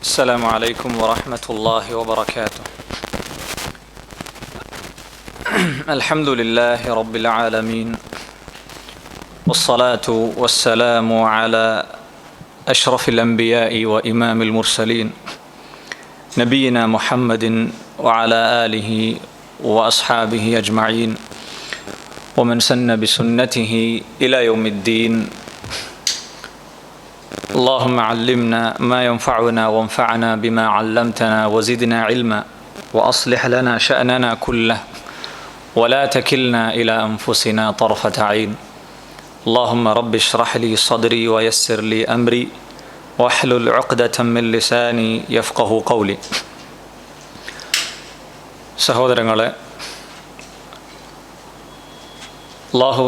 السلام عليكم ورحمة الله وبركاته. الحمد لله رب العالمين، والصلاة والسلام على أشرف الأنبياء وإمام المرسلين نبينا محمد وعلى آله وأصحابه أجمعين ومن سن بسنته إلى يوم الدين. اللهم علمنا ما ينفعنا وانفعنا بما علمتنا وزدنا علما وأصلح لنا شأننا كله ولا تكلنا إلى أنفسنا طرفة عين. اللهم رب اشرح لي صدري ويسر لي أمري واحلل عقدة من لساني يفقه قولي. സഹോദരങ്ങളെ, അല്ലാഹു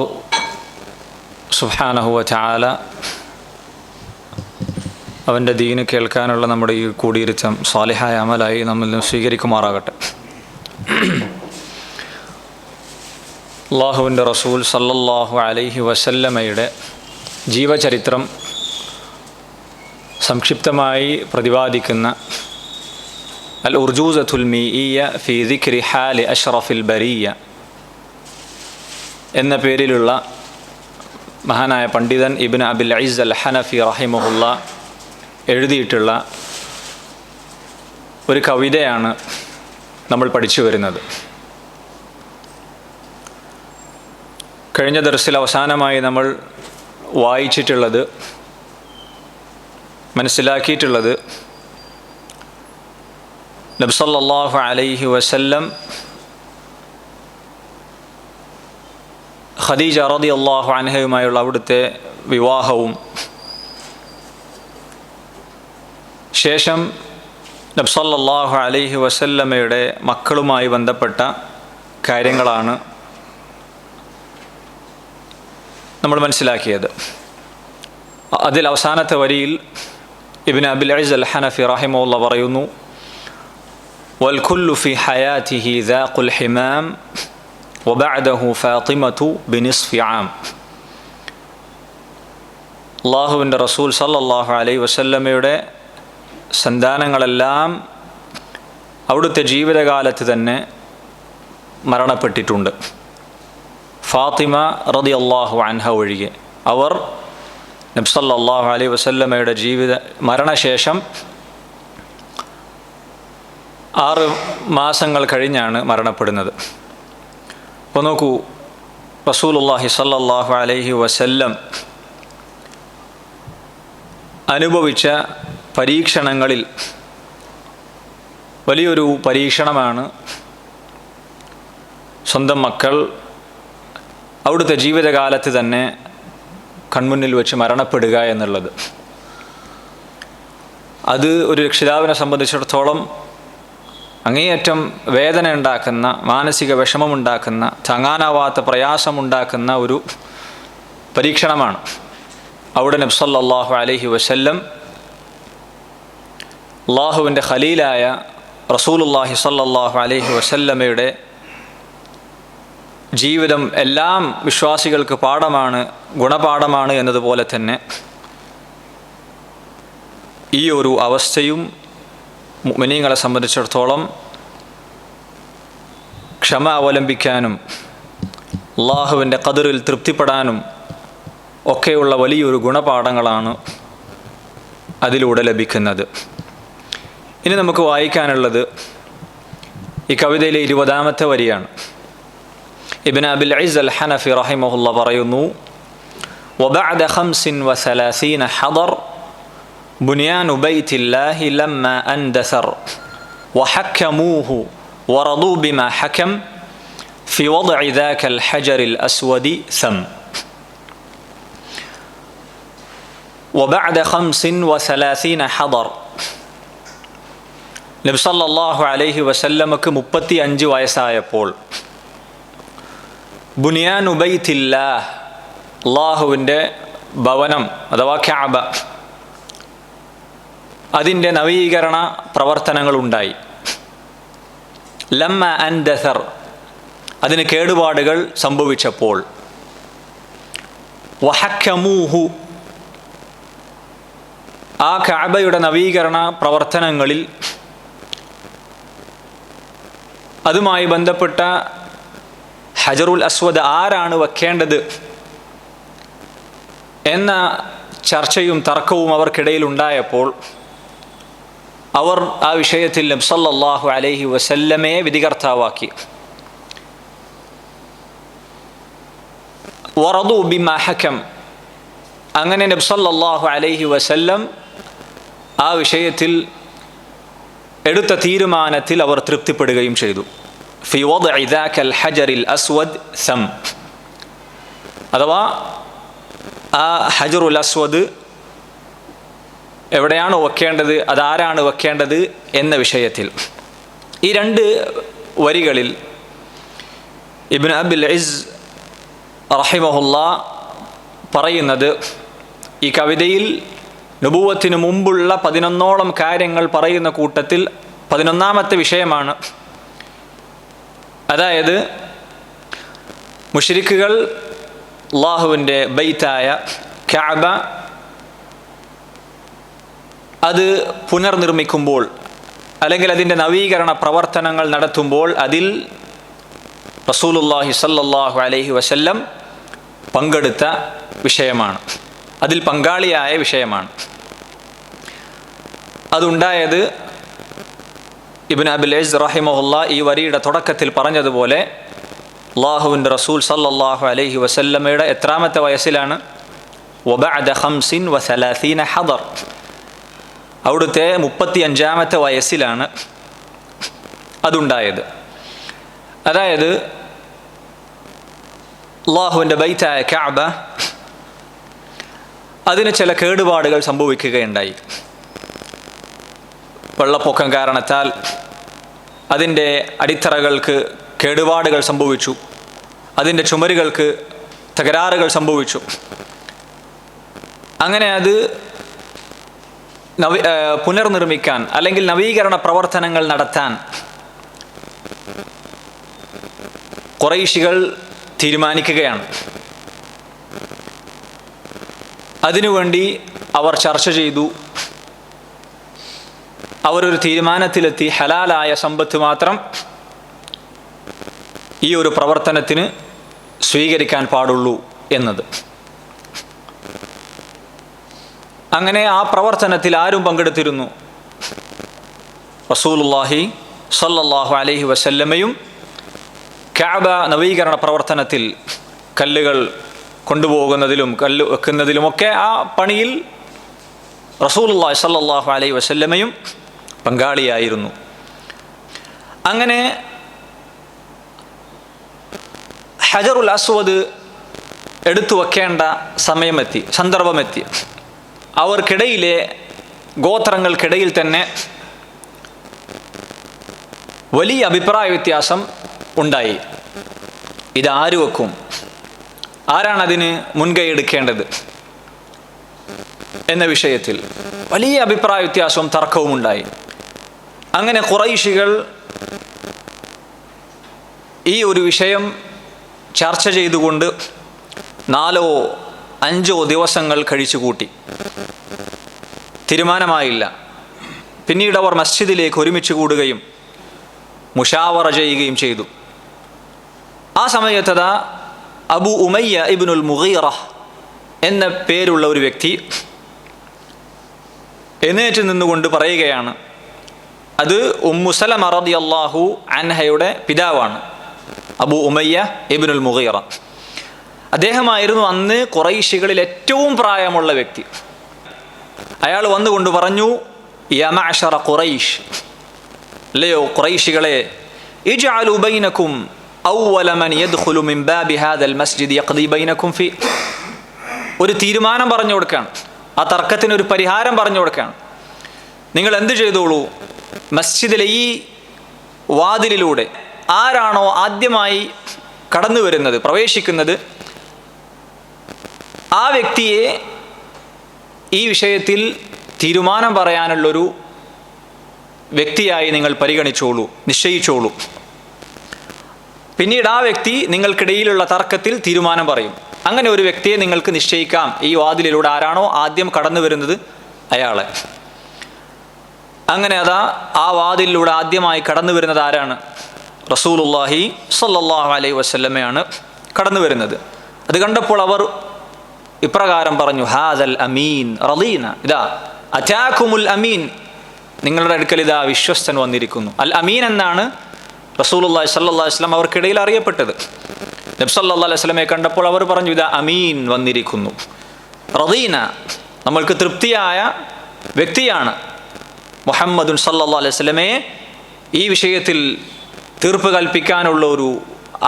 സുബ്ഹാനഹു വ തആല അവൻ്റെ ദീന് കേൾക്കാനുള്ള നമ്മുടെ ഈ കൂടിയിരുത്തം സാലിഹായ അമലായി നമ്മിൽ നിന്ന് സ്വീകരിക്കുമാറാകട്ടെ. അല്ലാഹുവിൻ്റെ റസൂൽ സല്ലല്ലാഹു അലൈഹി വസല്ലമയുടെ ജീവചരിത്രം സംക്ഷിപ്തമായി പ്രതിപാദിക്കുന്ന അൽ ഉർജൂസത്തുൽ മീഇയ്യ ഫീ ദിക്രി ഹാലി അഷ്റഫിൽ ബരിയ്യ എന്ന പേരിലുള്ള മഹാനായ പണ്ഡിതൻ ഇബ്നു അബിൽ ഇസ്സ് അൽ ഹനഫി റഹിമഹുല്ലാ എഴുതിയിട്ടുള്ള ഒരു കവിതയാണ് നമ്മൾ പഠിച്ചു വരുന്നത്. കഴിഞ്ഞ ദർസിൽ അവസാനമായി നമ്മൾ വായിച്ചിട്ടുള്ളത്, മനസ്സിലാക്കിയിട്ടുള്ളത്, നബി സല്ലല്ലാഹു അലൈഹി വസല്ലം ഖദീജ റളിയല്ലാഹു അൻഹയുമായുള്ള അവിടുത്തെ വിവാഹവും ശേഷം നബി സല്ലല്ലാഹു അലൈഹി വസല്ലമയുടെ മക്കളുമായി ബന്ധപ്പെട്ട കാര്യങ്ങളാണ് നമ്മൾ മനസ്സിലാക്കിയത്. അതിൽ അവസാനത്തെ വരിയിൽ ഇബ്നു അബിൽ ഇസ്സ് അൽ ഹനഫി റഹിമഹുല്ലാഹ് പറയുന്നു, വൽ കുല്ലു ഫി ഹയാതിഹി ദാഖുൽ ഹിമാം വബഅദഹു ഫാത്തിമതു ബിനിസ്ഫി ആം. അല്ലാഹുവിൻ്റെ റസൂൽ സല്ലല്ലാഹു അലൈഹി വസല്ലമയുടെ സന്താനങ്ങളെല്ലാം അവിടുത്തെ ജീവിതകാലത്ത് തന്നെ മരണപ്പെട്ടിട്ടുണ്ട്. ഫാത്തിമ റളിയല്ലാഹു അൻഹ ഒഴികെ. അവർ നബി സല്ലല്ലാഹു അലൈഹി വസല്ലമയുടെ മരണശേഷം 6 മാസങ്ങൾ കഴിഞ്ഞാണ് മരണപ്പെടുന്നത്. അപ്പോൾ നോക്കൂ, റസൂലുള്ളാഹി സല്ലല്ലാഹു അലൈഹി വസല്ലം അനുഭവിച്ച പരീക്ഷണങ്ങളിൽ വലിയൊരു പരീക്ഷണമാണ് സ്വന്തം മക്കൾ അവിടുത്തെ ജീവിതകാലത്ത് തന്നെ കൺമുന്നിൽ വെച്ച് മരണപ്പെടുക എന്നുള്ളത്. അത് ഒരു രക്ഷിതാവിനെ സംബന്ധിച്ചിടത്തോളം അങ്ങേയറ്റം വേദന ഉണ്ടാക്കുന്ന, മാനസിക വിഷമമുണ്ടാക്കുന്ന, താങ്ങാനാവാത്ത പ്രയാസമുണ്ടാക്കുന്ന ഒരു പരീക്ഷണമാണ്. അവിടെ നബി സല്ലല്ലാഹു അലൈഹി വസല്ലം അല്ലാഹുവിൻ്റെ ഖലീലായ റസൂലുള്ളാഹി സ്വല്ലല്ലാഹു അലൈഹി വസല്ലമയുടെ ജീവിതം എല്ലാം വിശ്വാസികൾക്ക് പാഠമാണ്, ഗുണപാഠമാണ് എന്നതുപോലെ തന്നെ ഈ ഒരു അവസ്ഥയും മുഅ്മിനീങ്ങളെ സംബന്ധിച്ചിടത്തോളം ക്ഷമ അവലംബിക്കാനും അല്ലാഹുവിൻ്റെ ഖദറിൽ തൃപ്തിപ്പെടാനും ഒക്കെയുള്ള വലിയൊരു ഗുണപാഠങ്ങളാണ് അതിലൂടെ ലഭിക്കുന്നത്. ഇനി നമുക്ക് വായിക്കാനുള്ളത് ഈ കവിതയിലെ 20ാമത്തെ വരിയാണ്. ഇബ്നു അബിൽ ഇസ്സ് അൽ ഹനഫി റഹിമഹുല്ലാഹ് പറയുന്നു, വബഅദ 35 ഹദർ ബുനിയാനു ബൈത്തില്ലാഹി ലമ്മ അൻദസർ വഹക്കമൂഹു വറദൂ ബിമാ ഹകം ഫി വദ്ഇ ദാകൽ ഹജറിൽ അസ്വദി സം. വബഅദ 35 ഹദർ, നബി സല്ലല്ലാഹു അലൈഹി വസല്ലമക്ക് 35 വയസ്സായപ്പോൾ, ബുനിയാനു ബൈത്തില്ലാഹ്, അല്ലാഹുവിൻ്റെ ഭവനം അഥവാ കഅബ, അതിൻ്റെ നവീകരണ പ്രവർത്തനങ്ങളുണ്ടായി. ലമ്മ അൻദസർ, അതിന് കേടുപാടുകൾ സംഭവിച്ചപ്പോൾ. വഹക്കമൂഹു, ആ കഅബയുടെ നവീകരണ പ്രവർത്തനങ്ങളിൽ അതുമായി ബന്ധപ്പെട്ട ഹജറുൽ അസ്വദ് ആരാണ് വെക്കേണ്ടത് എന്ന ചർച്ചയും തർക്കവും അവർക്കിടയിൽ ഉണ്ടായപ്പോൾ അവർ ആ വിഷയത്തിൽ നബി സല്ലല്ലാഹു അലൈഹി വസല്ലമയെ വിധികർത്താവാക്കി. വറദു ബിമാ ഹകം, അങ്ങനെ നബി സല്ലല്ലാഹു അലൈഹി വസല്ലം ആ വിഷയത്തിൽ എടുത്ത തീരുമാനത്തിൽ അവർ തൃപ്തിപ്പെടുകയും ചെയ്തു. ഫി വദ്ഇ ദാകൽ ഹജറിൽ അസ്വദ് സം, അഥവാ ആ ഹജറുൽ അസ്വദ് എവിടെയാണ് വെക്കേണ്ടത്, അതാരാണ് വെക്കേണ്ടത് എന്ന വിഷയത്തിൽ. ഈ രണ്ട് വരികളിൽ ഇബ്നു അബിൽ ഇസ് റഹിമഹുല്ലാ പറയുന്നത്, ഈ കവിതയിൽ നുബുവത്തിന് മുമ്പുള്ള 11ഓളം കാര്യങ്ങൾ പറയുന്ന കൂട്ടത്തിൽ 11ാമത്തെ വിഷയമാണ്. അതായത് മുശ്രിക്കുകൾ അല്ലാഹുവിൻ്റെ ബൈത്തായ കഅബ അത് പുനർനിർമ്മിക്കുമ്പോൾ അല്ലെങ്കിൽ അതിൻ്റെ നവീകരണ പ്രവർത്തനങ്ങൾ നടത്തുമ്പോൾ അതിൽ റസൂലുള്ളാഹി സ്വല്ലല്ലാഹു അലൈഹി വസല്ലം പങ്കെടുത്ത വിഷയമാണ്, അതിൽ പങ്കാളിയായ വിഷയമാണ്. അതുണ്ടായത് ഇബ്നു അബിൽ ഇസ് റഹിമഹുല്ലാ ഈ വരിയുടെ തുടക്കത്തിൽ പറഞ്ഞതുപോലെ അല്ലാഹുവിൻ്റെ റസൂൽ സല്ലല്ലാഹു അലൈഹി വസല്ലമയുടെ എത്രാമത്തെ വയസ്സിലാണ്? വബഅദ 35 ഹദർ, അവിടുത്തെ 35ാമത്തെ വയസ്സിലാണ് അതുണ്ടായത്. അതായത് അല്ലാഹുവിൻ്റെ ബൈത്തായ കഅബ അതിന് ചില കേടുപാടുകൾ സംഭവിക്കുകയുണ്ടായി. വെള്ളപ്പൊക്കം കാരണത്താൽ അതിൻ്റെ അടിത്തറകൾക്ക് കേടുപാടുകൾ സംഭവിച്ചു, അതിൻ്റെ ചുമരുകൾക്ക് തകരാറുകൾ സംഭവിച്ചു. അങ്ങനെ അത് പുനർനിർമ്മിക്കാൻ അല്ലെങ്കിൽ നവീകരണ പ്രവർത്തനങ്ങൾ നടത്താൻ ഖുറൈശികൾ തീരുമാനിക്കുകയാണ്. അതിനുവേണ്ടി അവർ ചർച്ച ചെയ്തു. അവരൊരു തീരുമാനത്തിലെത്തി, ഹലാലായ സമ്പത്ത് മാത്രം ഈ ഒരു പ്രവർത്തനത്തിന് സ്വീകരിക്കാൻ പാടുള്ളൂ എന്നത്. അങ്ങനെ ആ പ്രവർത്തനത്തിൽ ആരും പങ്കെടുത്തിരുന്നു? റസൂലുള്ളാഹി സ്വല്ലല്ലാഹു അലൈഹി വസല്ലമയും കഅബ നവീകരണ പ്രവർത്തനത്തിൽ കല്ലുകൾ കൊണ്ടുപോകുന്നതിലും കല്ല് വെക്കുന്നതിലുമൊക്കെ ആ പണിയിൽ റസൂലുള്ളാഹി സ്വല്ലല്ലാഹു അലൈഹി വസല്ലമയും പങ്കാളിയായിരുന്നു. അങ്ങനെ ഹജറുൽ അസ്വദ് എടുത്തു വെക്കേണ്ട സമയമെത്തി, സന്ദർഭമെത്തി. അവർക്കിടയിലെ ഗോത്രങ്ങൾക്കിടയിൽ തന്നെ വലിയ അഭിപ്രായ വ്യത്യാസം ഉണ്ടായി. ഇതാര് വെക്കും, ആരാണതിന് മുൻകൈ എടുക്കേണ്ടത് എന്ന വിഷയത്തിൽ വലിയ അഭിപ്രായ വ്യത്യാസവും തർക്കവും ഉണ്ടായി. അങ്ങനെ ഖുറൈശികൾ ഈ ഒരു വിഷയം ചർച്ച ചെയ്തുകൊണ്ട് 4-5 ദിവസങ്ങൾ കഴിച്ചുകൂട്ടി. തീരുമാനമായില്ല. പിന്നീട് അവർ മസ്ജിദിലേക്ക് ഒരുമിച്ച് കൂടുകയും മുഷാവറ ചെയ്യുകയും ചെയ്തു. ആ സമയത്തതാ അബു ഉമയ്യ ഇബ്നുൽ മുഗീറ എന്ന പേരുള്ള ഒരു വ്യക്തി എഴുന്നേറ്റ് നിന്നുകൊണ്ട് പറയുകയാണ്, അത് ഉമ്മു സലമ റളിയല്ലാഹു അൻഹയുടെ പിതാവാണ്, അബു ഉമയ്യ ഇബ്നുൽ മുഗീറ. അദ്ദേഹമായിരുന്നു അന്ന് ഖുറൈശികളിൽ ഏറ്റവും പ്രായമുള്ള വ്യക്തി. അയാൾ വന്നുകൊണ്ട് പറഞ്ഞു, യാ മഅശറ ഖുറൈശ്, അല്ലയോ ഖുറൈശികളെ, ഇജ്അലു ബൈനകും അവ്വല മൻ യദ്ഖുലു മിൻ ബാബി ഹാദൽ മസ്ജിദ് യഖ്ദി ബൈനകും ഫീ. ഒരു തീരുമാനം പറഞ്ഞു കൊടുക്കുകയാണ്, ആ തർക്കത്തിന് ഒരു പരിഹാരം പറഞ്ഞു കൊടുക്കുകയാണ്. നിങ്ങൾ എന്ത് ചെയ്തോളൂ, മസ്ജിദിലെ ഈ വാതിലിലൂടെ ആരാണോ ആദ്യമായി കടന്നു വരുന്നത്, പ്രവേശിക്കുന്നത്, ആ വ്യക്തിയെ ഈ വിഷയത്തിൽ തീരുമാനം പറയാനുള്ളൊരു വ്യക്തിയായി നിങ്ങൾ പരിഗണിച്ചോളൂ, നിശ്ചയിച്ചോളൂ. പിന്നീട് ആ വ്യക്തി നിങ്ങൾക്കിടയിലുള്ള തർക്കത്തിൽ തീരുമാനം പറയും. അങ്ങനെ ഒരു വ്യക്തിയെ നിങ്ങൾക്ക് നിശ്ചയിക്കാം. ഈ വാതിലിലൂടെ ആരാണോ ആദ്യം കടന്നു വരുന്നത് അയാളെ. അങ്ങനെ അതാ ആ വാതിലിലൂടെ ആദ്യമായി കടന്നു വരുന്നത് ആരാണ്? റസൂലുള്ളാഹി സ്വല്ലല്ലാഹു അലൈഹി വസല്ലമയാണ് കടന്നു വരുന്നത്. അത് കണ്ടപ്പോൾ അവർ ഇപ്രകാരം പറഞ്ഞു, ഹാദൽ അമീൻ റളീന, ഇതാ അതാകുമുൽ അമീൻ, നിങ്ങളുടെ അടുക്കൽ ഇതാ വിശ്വസ്തൻ വന്നിരിക്കുന്നു. അൽ അമീൻ എന്നാണ് റസൂലുള്ളാഹി സ്വല്ലല്ലാഹു അലൈഹി വസല്ലം അവർക്കിടയിൽ അറിയപ്പെട്ടത്. നബി സല്ലല്ലാഹു അലൈഹി വസല്ലമയെ കണ്ടപ്പോൾ അവർ പറഞ്ഞു, ഇതാ അമീൻ വന്നിരിക്കുന്നു. റളീന, നമ്മൾക്ക് തൃപ്തിയായ വ്യക്തിയാണ് മുഹമ്മദുൻ സല്ലല്ലാഹു അലൈഹി വസല്ലമയെ ഈ വിഷയത്തിൽ തീർപ്പ് കൽപ്പിക്കാനുള്ള ഒരു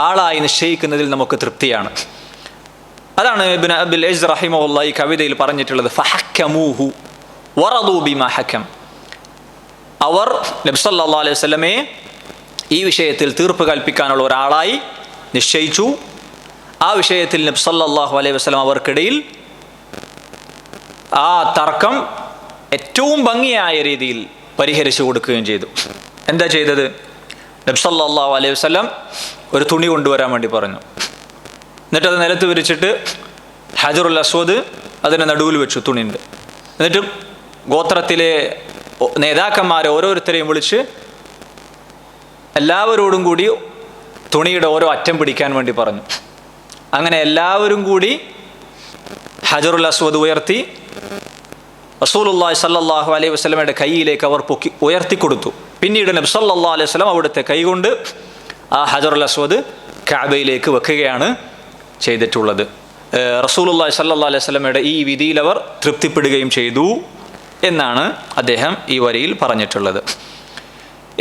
ആളായി നിശ്ചയിക്കുന്നതിൽ നമുക്ക് തൃപ്തിയാണ്. അതാണ് ഇബ്നു അബിൽ ഇസ് റഹിമഹുല്ലാഹി ഈ കവിതയിൽ പറഞ്ഞിട്ടുള്ളത്, ഫഹക്കമൂഹു വറദൂ ബിമാ ഹകം. അവർ നബി സല്ലല്ലാഹു അലൈഹി വസല്ലമയെ ഈ വിഷയത്തിൽ തീർപ്പ് കൽപ്പിക്കാനുള്ള ഒരാളായി നിശ്ചയിച്ചു. ആ വിഷയത്തിൽ നബി സല്ലല്ലാഹു അലൈഹി വസല്ലം അവർക്കിടയിൽ ആ തർക്കം ഏറ്റവും ഭംഗിയായ രീതിയിൽ പരിഹരിച്ചു കൊടുക്കുകയും ചെയ്തു. എന്താ ചെയ്തത്? നബി സല്ലല്ലാഹു അലൈഹി വസല്ലം ഒരു തുണി കൊണ്ടുവരാൻ വേണ്ടി പറഞ്ഞു. എന്നിട്ട് അത് നിലത്ത് വിരിച്ചിട്ട് ഹജറുൽ അസ്വദ് അതിൻ്റെ നടുവിൽ വെച്ചു, തുണിയുണ്ട്. എന്നിട്ട് ഗോത്രത്തിലെ നേതാക്കന്മാരെ ഓരോരുത്തരെയും വിളിച്ച് എല്ലാവരോടും കൂടി തുണിയുടെ ഓരോ അറ്റം പിടിക്കാൻ വേണ്ടി പറഞ്ഞു. അങ്ങനെ എല്ലാവരും കൂടി ഹജറുൽ അസ്വദ് ഉയർത്തി റസൂലുള്ളാഹി സ്വല്ലല്ലാഹു അലൈഹി വസല്ലമയുടെ കൈയിലേക്ക് അവർ ഉയർത്തിക്കൊടുത്തു. പിന്നീട് നബി സല്ലല്ലാഹു അലൈഹി വസല്ലം അവിടുത്തെ കൈകൊണ്ട് ആ ഹജറുൽ അസ്വദ് കഅബയിലേക്ക് വെക്കുകയാണ് ചെയ്തിട്ടുള്ളത്. റസൂലുള്ളാഹി സ്വല്ലല്ലാഹു അലൈഹി വസല്ലമയുടെ ഈ വിധിയിൽ അവർ തൃപ്തിപ്പെടുകയും ചെയ്തു എന്നാണ് അദ്ദേഹം ഈ വരിയിൽ പറഞ്ഞിട്ടുള്ളത്.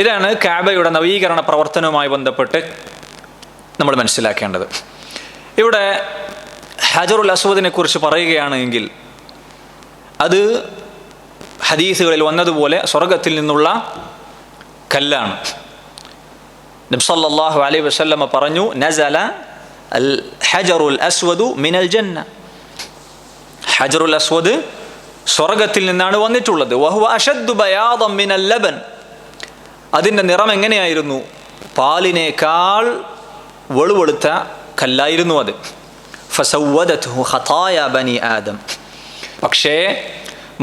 ഇതാണ് കഅബയുടെ നവീകരണ പ്രവർത്തനവുമായി ബന്ധപ്പെട്ട് നമ്മൾ മനസ്സിലാക്കേണ്ടത്. ഇവിടെ ഹജറുൽ അസ്വദിനെ കുറിച്ച് പറയുകയാണെങ്കിൽ അത് ഹദീസുകളിൽ വന്നതുപോലെ സ്വർഗത്തിൽ നിന്നുള്ള കല്ലാണ്. നബി സല്ലല്ലാഹു അലൈഹി വസല്ലം പറഞ്ഞു, നസല അൽ ഹജറുൽ അസ്വദു മിനൽ ജന്ന, ഹജറുൽ അസ്വദ് സ്വർഗത്തിൽ നിന്നാണ് വന്നിട്ടുള്ളത്. വഹുവ അശദ്ദു ബയാദൻ മിനൽ ലബൻ, അതിൻ്റെ നിറം എങ്ങനെയായിരുന്നു? പാലിനേക്കാൾ വെളുവെളുത്ത കല്ലായിരുന്നു അത്. ഫസവ്വദത്ഹു ഖതായ ബനി ആദം, പക്ഷേ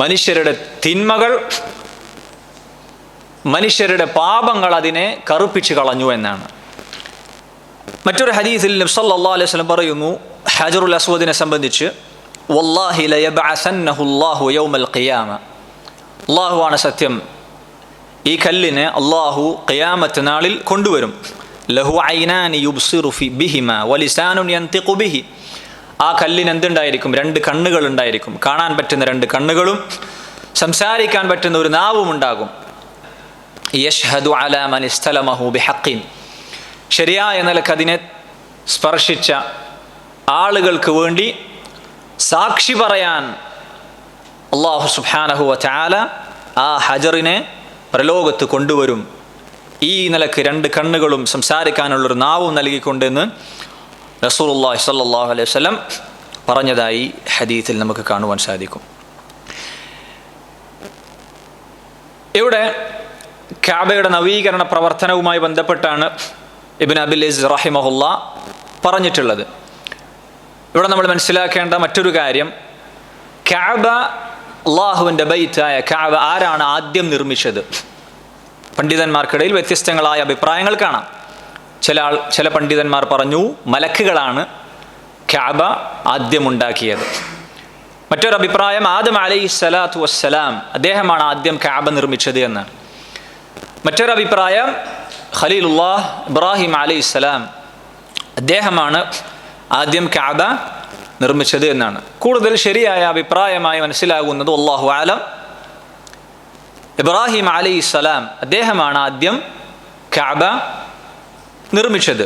മനുഷ്യരുടെ തിന്മകൾ, മനുഷ്യരുടെ പാപങ്ങൾ അതിനെ കറുപ്പിച്ച് കളഞ്ഞു എന്നാണ്. മറ്റൊരു ഹദീസിൽ നബി സല്ലല്ലാഹു അലൈഹി വസല്ലം പറയുന്നു ഹജറുൽ അസ്വദിനെ സംബന്ധിച്ച്, വല്ലാഹി ലയബ്അസന്നഹു അല്ലാഹു യൗമൽ ഖിയാമ, അല്ലാഹുവാണ് സത്യം, ഈ കല്ലിനെ അല്ലാഹു ഖിയാമത്ത് നാളിൽ കൊണ്ടുവരും. ലഹു ഐനാനി യുബ്സിറു ബിഹിമാ വലിസാനുൻ യൻതിഖു ബിഹി, ആ കല്ലിന് എന്തുണ്ടായിരിക്കും? രണ്ട് കണ്ണുകൾ ഉണ്ടായിരിക്കും, കാണാൻ പറ്റുന്ന രണ്ട് കണ്ണുകളും സംസാരിക്കാൻ പറ്റുന്ന ഒരു നാവും ഉണ്ടാകും. യശ്ഹദു അലാ മൻ ഇസ്തലമഹു ബിഹഖിൻ, ശരിയായ നിലക്ക് അതിനെ സ്പർശിച്ച ആളുകൾക്ക് വേണ്ടി സാക്ഷി പറയാൻ അല്ലാഹു സുബ്ഹാനഹു വ തആല ആ ഹജറിനെ പ്രലോകത്ത് കൊണ്ടുവരും. ഈ നിലക്ക് രണ്ട് കണ്ണുകളും സംസാരിക്കാനുള്ളൊരു നാവും നൽകിക്കൊണ്ടെന്ന് റസൂലുള്ളാഹി സ്വല്ലല്ലാഹു അലൈഹി വസല്ലം പറഞ്ഞതായി ഹദീസിൽ നമുക്ക് കാണുവാൻ സാധിക്കും. ഇവിടെ കഅബയുടെ നവീകരണ പ്രവർത്തനവുമായി ബന്ധപ്പെട്ടാണ് ഇബ്നു അബിൽ ഇസ് റഹിമഹുല്ലാ പറഞ്ഞിട്ടുള്ളത്. ഇവിടെ നമ്മൾ മനസ്സിലാക്കേണ്ട മറ്റൊരു കാര്യം, കഅബ, അല്ലാഹുവിൻ്റെ ബൈത്തായ കഅബ ആരാണ് ആദ്യം നിർമ്മിച്ചത്? പണ്ഡിതന്മാർക്കിടയിൽ വ്യത്യസ്തങ്ങളായ അഭിപ്രായങ്ങൾ കാണാം. ചില പണ്ഡിതന്മാർ പറഞ്ഞു മലക്കുകളാണ് കഅബ ആദ്യമുണ്ടാക്കിയത്. മറ്റൊരു അഭിപ്രായം ആദം അലൈഹിസ്സലാത്തു വസ്സലാം, അദ്ദേഹമാണ് ആദ്യം കഅബ നിർമ്മിച്ചത് എന്നാണ്. മറ്റൊരു അഭിപ്രായം ഖലീലുല്ലാഹ് ഇബ്രാഹിം അലൈഹിസ്സലാം, അദ്ദേഹമാണ് ആദ്യം കഅബ നിർമ്മിച്ചത് എന്നാണ്. കൂടുതൽ ശരിയായ അഭിപ്രായമായി മനസ്സിലാകുന്നത് വല്ലാഹു അലം, ഇബ്രാഹിം അലൈഹിസ്സലാം അദ്ദേഹമാണ് ആദ്യം കഅബ നിർമ്മിച്ചത്.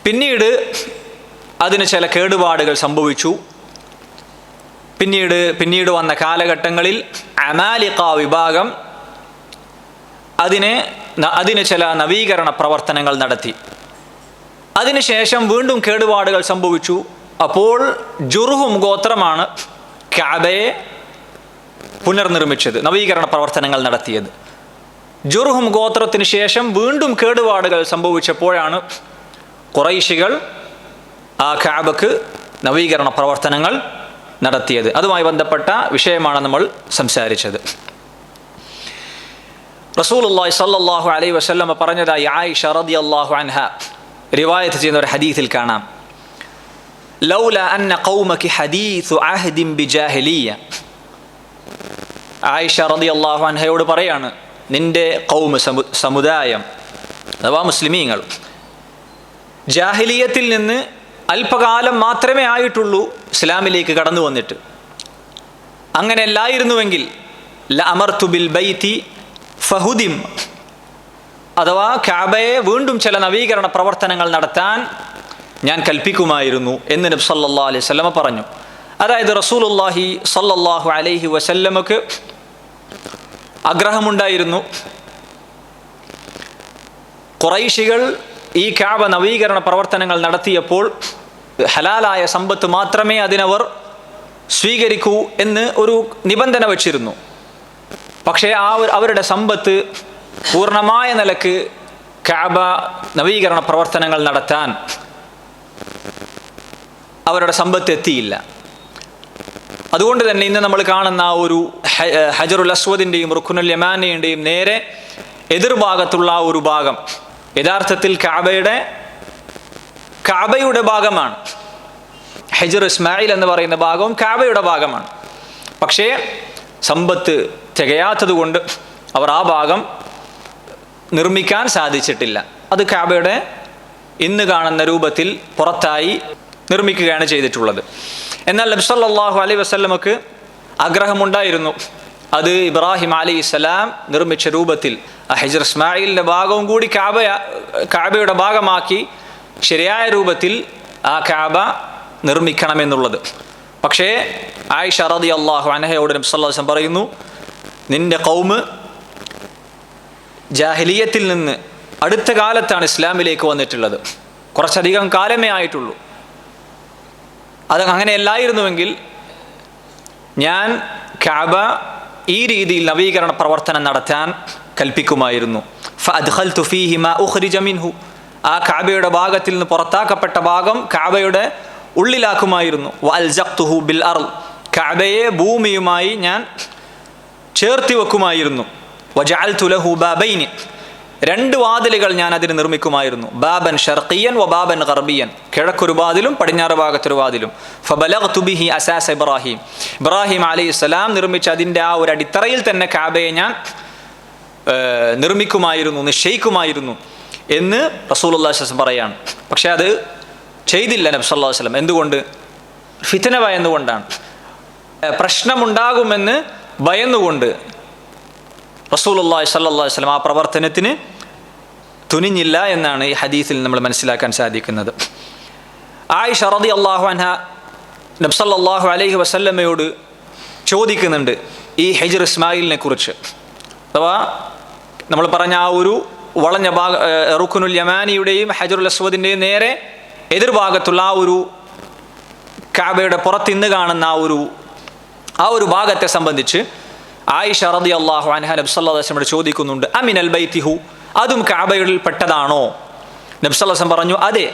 പിന്നീട് അതിന് ചില കേടുപാടുകൾ സംഭവിച്ചു. പിന്നീട് വന്ന കാലഘട്ടങ്ങളിൽ അമാലിഖ വിഭാഗം അതിന് ചില നവീകരണ പ്രവർത്തനങ്ങൾ നടത്തി. അതിനുശേഷം വീണ്ടും കേടുപാടുകൾ സംഭവിച്ചു. അപ്പോൾ ജുർഹും ഗോത്രമാണ് കഅബയെ പുനർനിർമ്മിച്ചത്, നവീകരണ പ്രവർത്തനങ്ങൾ നടത്തിയത്. ജുർഹും ഗോത്രത്തിന് ശേഷം വീണ്ടും കേടുപാടുകൾ സംഭവിച്ചപ്പോഴാണ് ഖുറൈശികൾ ആ കഅബക്ക് നവീകരണ പ്രവർത്തനങ്ങൾ നടത്തിയത്. അതുമായി ബന്ധപ്പെട്ട വിഷയമാണ് നമ്മൾ സംസാരിച്ചത്. റസൂലുള്ളാഹി സ്വല്ലല്ലാഹു അലൈഹി വസല്ലം പറഞ്ഞതായി ആയിഷ റളിയല്ലാഹു അൻഹ റിവായത്ത് ചെയ്യുന്ന ഒരു ഹദീസിൽ കാണാം, ലൗല അന്ന ഖൗമകി ഹദീസു അഹ്ദിൻ ബിജാഹിലിയ്യ. ആയിഷ റളിയല്ലാഹു അൻഹയോട് പറയാണ്, നിന്റെ ഖൗമ് സമുദായം അഥവാ മുസ്ലിമീങ്ങൾ ജാഹിലിയത്തിൽ നിന്ന് അല്പകാലം മാത്രമേ ആയിട്ടുള്ളൂ ഇസ്ലാമിലേക്ക് കടന്നു വന്നിട്ട്. അങ്ങനെ അല്ലായിരുന്നുവെങ്കിൽ ലഅമർതു ബിൽ ബൈതി ഫഹുദിം, അഥവാ കഅബയെ വീണ്ടും ചില നവീകരണ പ്രവർത്തനങ്ങൾ നടത്താൻ ഞാൻ കൽപ്പിക്കുമായിരുന്നു എന്ന് നബി സല്ലല്ലാഹു അലൈഹി വസല്ലമ പറഞ്ഞു. അതായത് റസൂലുള്ളാഹി സല്ലല്ലാഹു അലൈഹി വസല്ലമക്ക് ആഗ്രഹമുണ്ടായിരുന്നു ഖുറൈശികൾ ഈ കഅബ നവീകരണ പ്രവർത്തനങ്ങൾ നടത്തിയപ്പോൾ ഹലാലായ സമ്പത്ത് മാത്രമേ അതിനവർ സ്വീകരിക്കൂ എന്ന് ഒരു നിബന്ധന വച്ചിരുന്നു. പക്ഷേ അവരുടെ സമ്പത്ത് പൂർണ്ണമായ നിലക്ക് കഅബ നവീകരണ പ്രവർത്തനങ്ങൾ നടത്താൻ അവരുടെ സമ്പത്ത് എത്തിയില്ല. അതുകൊണ്ട് തന്നെ ഇന്ന് നമ്മൾ കാണുന്ന ആ ഒരു ഹജറുൽ അസ്വദിൻ്റെയും റുക്നുൽ യമാനിയുടെയും നേരെ എതിർഭാഗത്തുള്ള ആ ഒരു ഭാഗം യഥാർത്ഥത്തിൽ കഅബയുടെ ഭാഗമാണ്. ഹജർ ഇസ്മായിൽ എന്ന് പറയുന്ന ഭാഗവും കഅബയുടെ ഭാഗമാണ്. പക്ഷേ സമ്പത്ത് തികയാത്തത് കൊണ്ട് അവർ ആ ഭാഗം നിർമ്മിക്കാൻ സാധിച്ചിട്ടില്ല. അത് കഅബയുടെ ഇന്ന് കാണുന്ന രൂപത്തിൽ പുറത്തായി നിർമ്മിക്കുകയാണ് ചെയ്തിട്ടുള്ളത്. എന്നാൽ നബി സല്ലല്ലാഹു അലൈഹി വസല്ലമക്ക് ആഗ്രഹമുണ്ടായിരുന്നു അത് ഇബ്രാഹിം അലൈഹിസ്സലാം നിർമ്മിച്ച രൂപത്തിൽ ആ ഹജർ ഇസ്മായിലിൻ്റെ ഭാഗവും കൂടി കഅബയുടെ ഭാഗമാക്കി ശരിയായ രൂപത്തിൽ ആ കഅബ നിർമ്മിക്കണമെന്നുള്ളത്. പക്ഷേ ആയിഷ റളിയല്ലാഹു അൻഹയോട് നബി സല്ലല്ലാഹു അലൈഹി വസല്ലം പറയുന്നു, നിന്റെ ഖൗമ് ജാഹിലിയത്തിൽ നിന്ന് അടുത്ത കാലത്താണ് ഇസ്ലാമിലേക്ക് വന്നിട്ടുള്ളത്, കുറച്ചധികം കാലമേ ആയിട്ടുള്ളൂ. അത് അങ്ങനെയല്ലായിരുന്നുവെങ്കിൽ ഞാൻ കഅബ ഈ രീതിയിൽ നവീകരണ പ്രവർത്തനം നടത്താൻ കൽപ്പിക്കുമായിരുന്നു. ഫഅദ്ഖൽതു ഫീഹി മാ ഉഖ്രിജ മിൻഹു, ആ കഅബയുടെ ഭാഗത്തിൽ നിന്ന് പുറത്താക്കപ്പെട്ട ഭാഗം കഅബയുടെ ഉള്ളിലാക്കുമായിരുന്നു. വഅൽസഖ്തുഹു ബിൽ അർള്, കഅബയെ ഭൂമിയുമായി ഞാൻ ചേർത്തി വെക്കുമായിരുന്നു. വജഅൽതു ലഹു ബാബൈനി, രണ്ട് വാതിലുകൾ ഞാൻ അതിന് നിർമ്മിക്കുമായിരുന്നു. ബാബൻ ഷർഖിയൻ വ ബാബൻ ഗർബിയൻ, കിഴക്കൊരു വാതിലും പടിഞ്ഞാറ് ഭാഗത്തൊരു വാതിലും. ഫബലഗ്തു ബിഹി അസാസ ഇബ്രാഹിം അലൈഹിസ്സലാം നിർമ്മിച്ച അതിൻ്റെ ആ ഒരു അടിത്തറയിൽ തന്നെ കഅബയെ ഞാൻ നിർമ്മിക്കുമായിരുന്നു, നിശ്ചയിക്കുമായിരുന്നു എന്ന് റസൂലുള്ളാഹി സ്വല്ലല്ലാഹു അലൈഹി വസല്ലം പറയാണ്. പക്ഷേ അത് ചെയ്തില്ല നബി സല്ലല്ലാഹു അലൈഹി വസല്ലം. എന്തുകൊണ്ട്? ഫിത്ന ഭയന്നുകൊണ്ടാണ്, പ്രശ്നമുണ്ടാകുമെന്ന് ഭയന്നുകൊണ്ട് റസൂലുള്ളാഹി സ്വല്ലല്ലാഹു അലൈഹി വസല്ലം ആ പ്രവർത്തനത്തിന് തുനിഞ്ഞില്ല എന്നാണ് ഈ ഹദീസിൽ നമ്മൾ മനസ്സിലാക്കാൻ സാധിക്കുന്നത്. ആയിഷ റളിയല്ലാഹു അൻഹ നബി സല്ലല്ലാഹു അലൈഹി വസല്ലമയോട് ചോദിക്കുന്നുണ്ട് ഈ ഹജർ ഇസ്മായിലിനെ കുറിച്ച്. അഥവാ നമ്മൾ പറഞ്ഞ ആ ഒരു വളഞ്ഞ റുക്നുൽ യമാനിയുടെയും ഹജറുൽ അസ്വദിൻ്റെയും നേരെ എതിർഭാഗത്തുള്ള ആ ഒരു കഅബയുടെ പുറത്തിന്ന് കാണുന്ന ആ ഒരു ഭാഗത്തെ സംബന്ധിച്ച് ആയിഷ റളിയല്ലാഹു അൻഹ നബി സല്ലല്ലാഹു അലൈഹി വസല്ലം ചോദിക്കുന്നുണ്ട്, അമിനൽ ബൈതിഹു, അതും കഅബയിൽ പെട്ടതാണോ? നബി സല്ലല്ലാഹു അലൈഹി വസല്ലം പറഞ്ഞു, അതെ.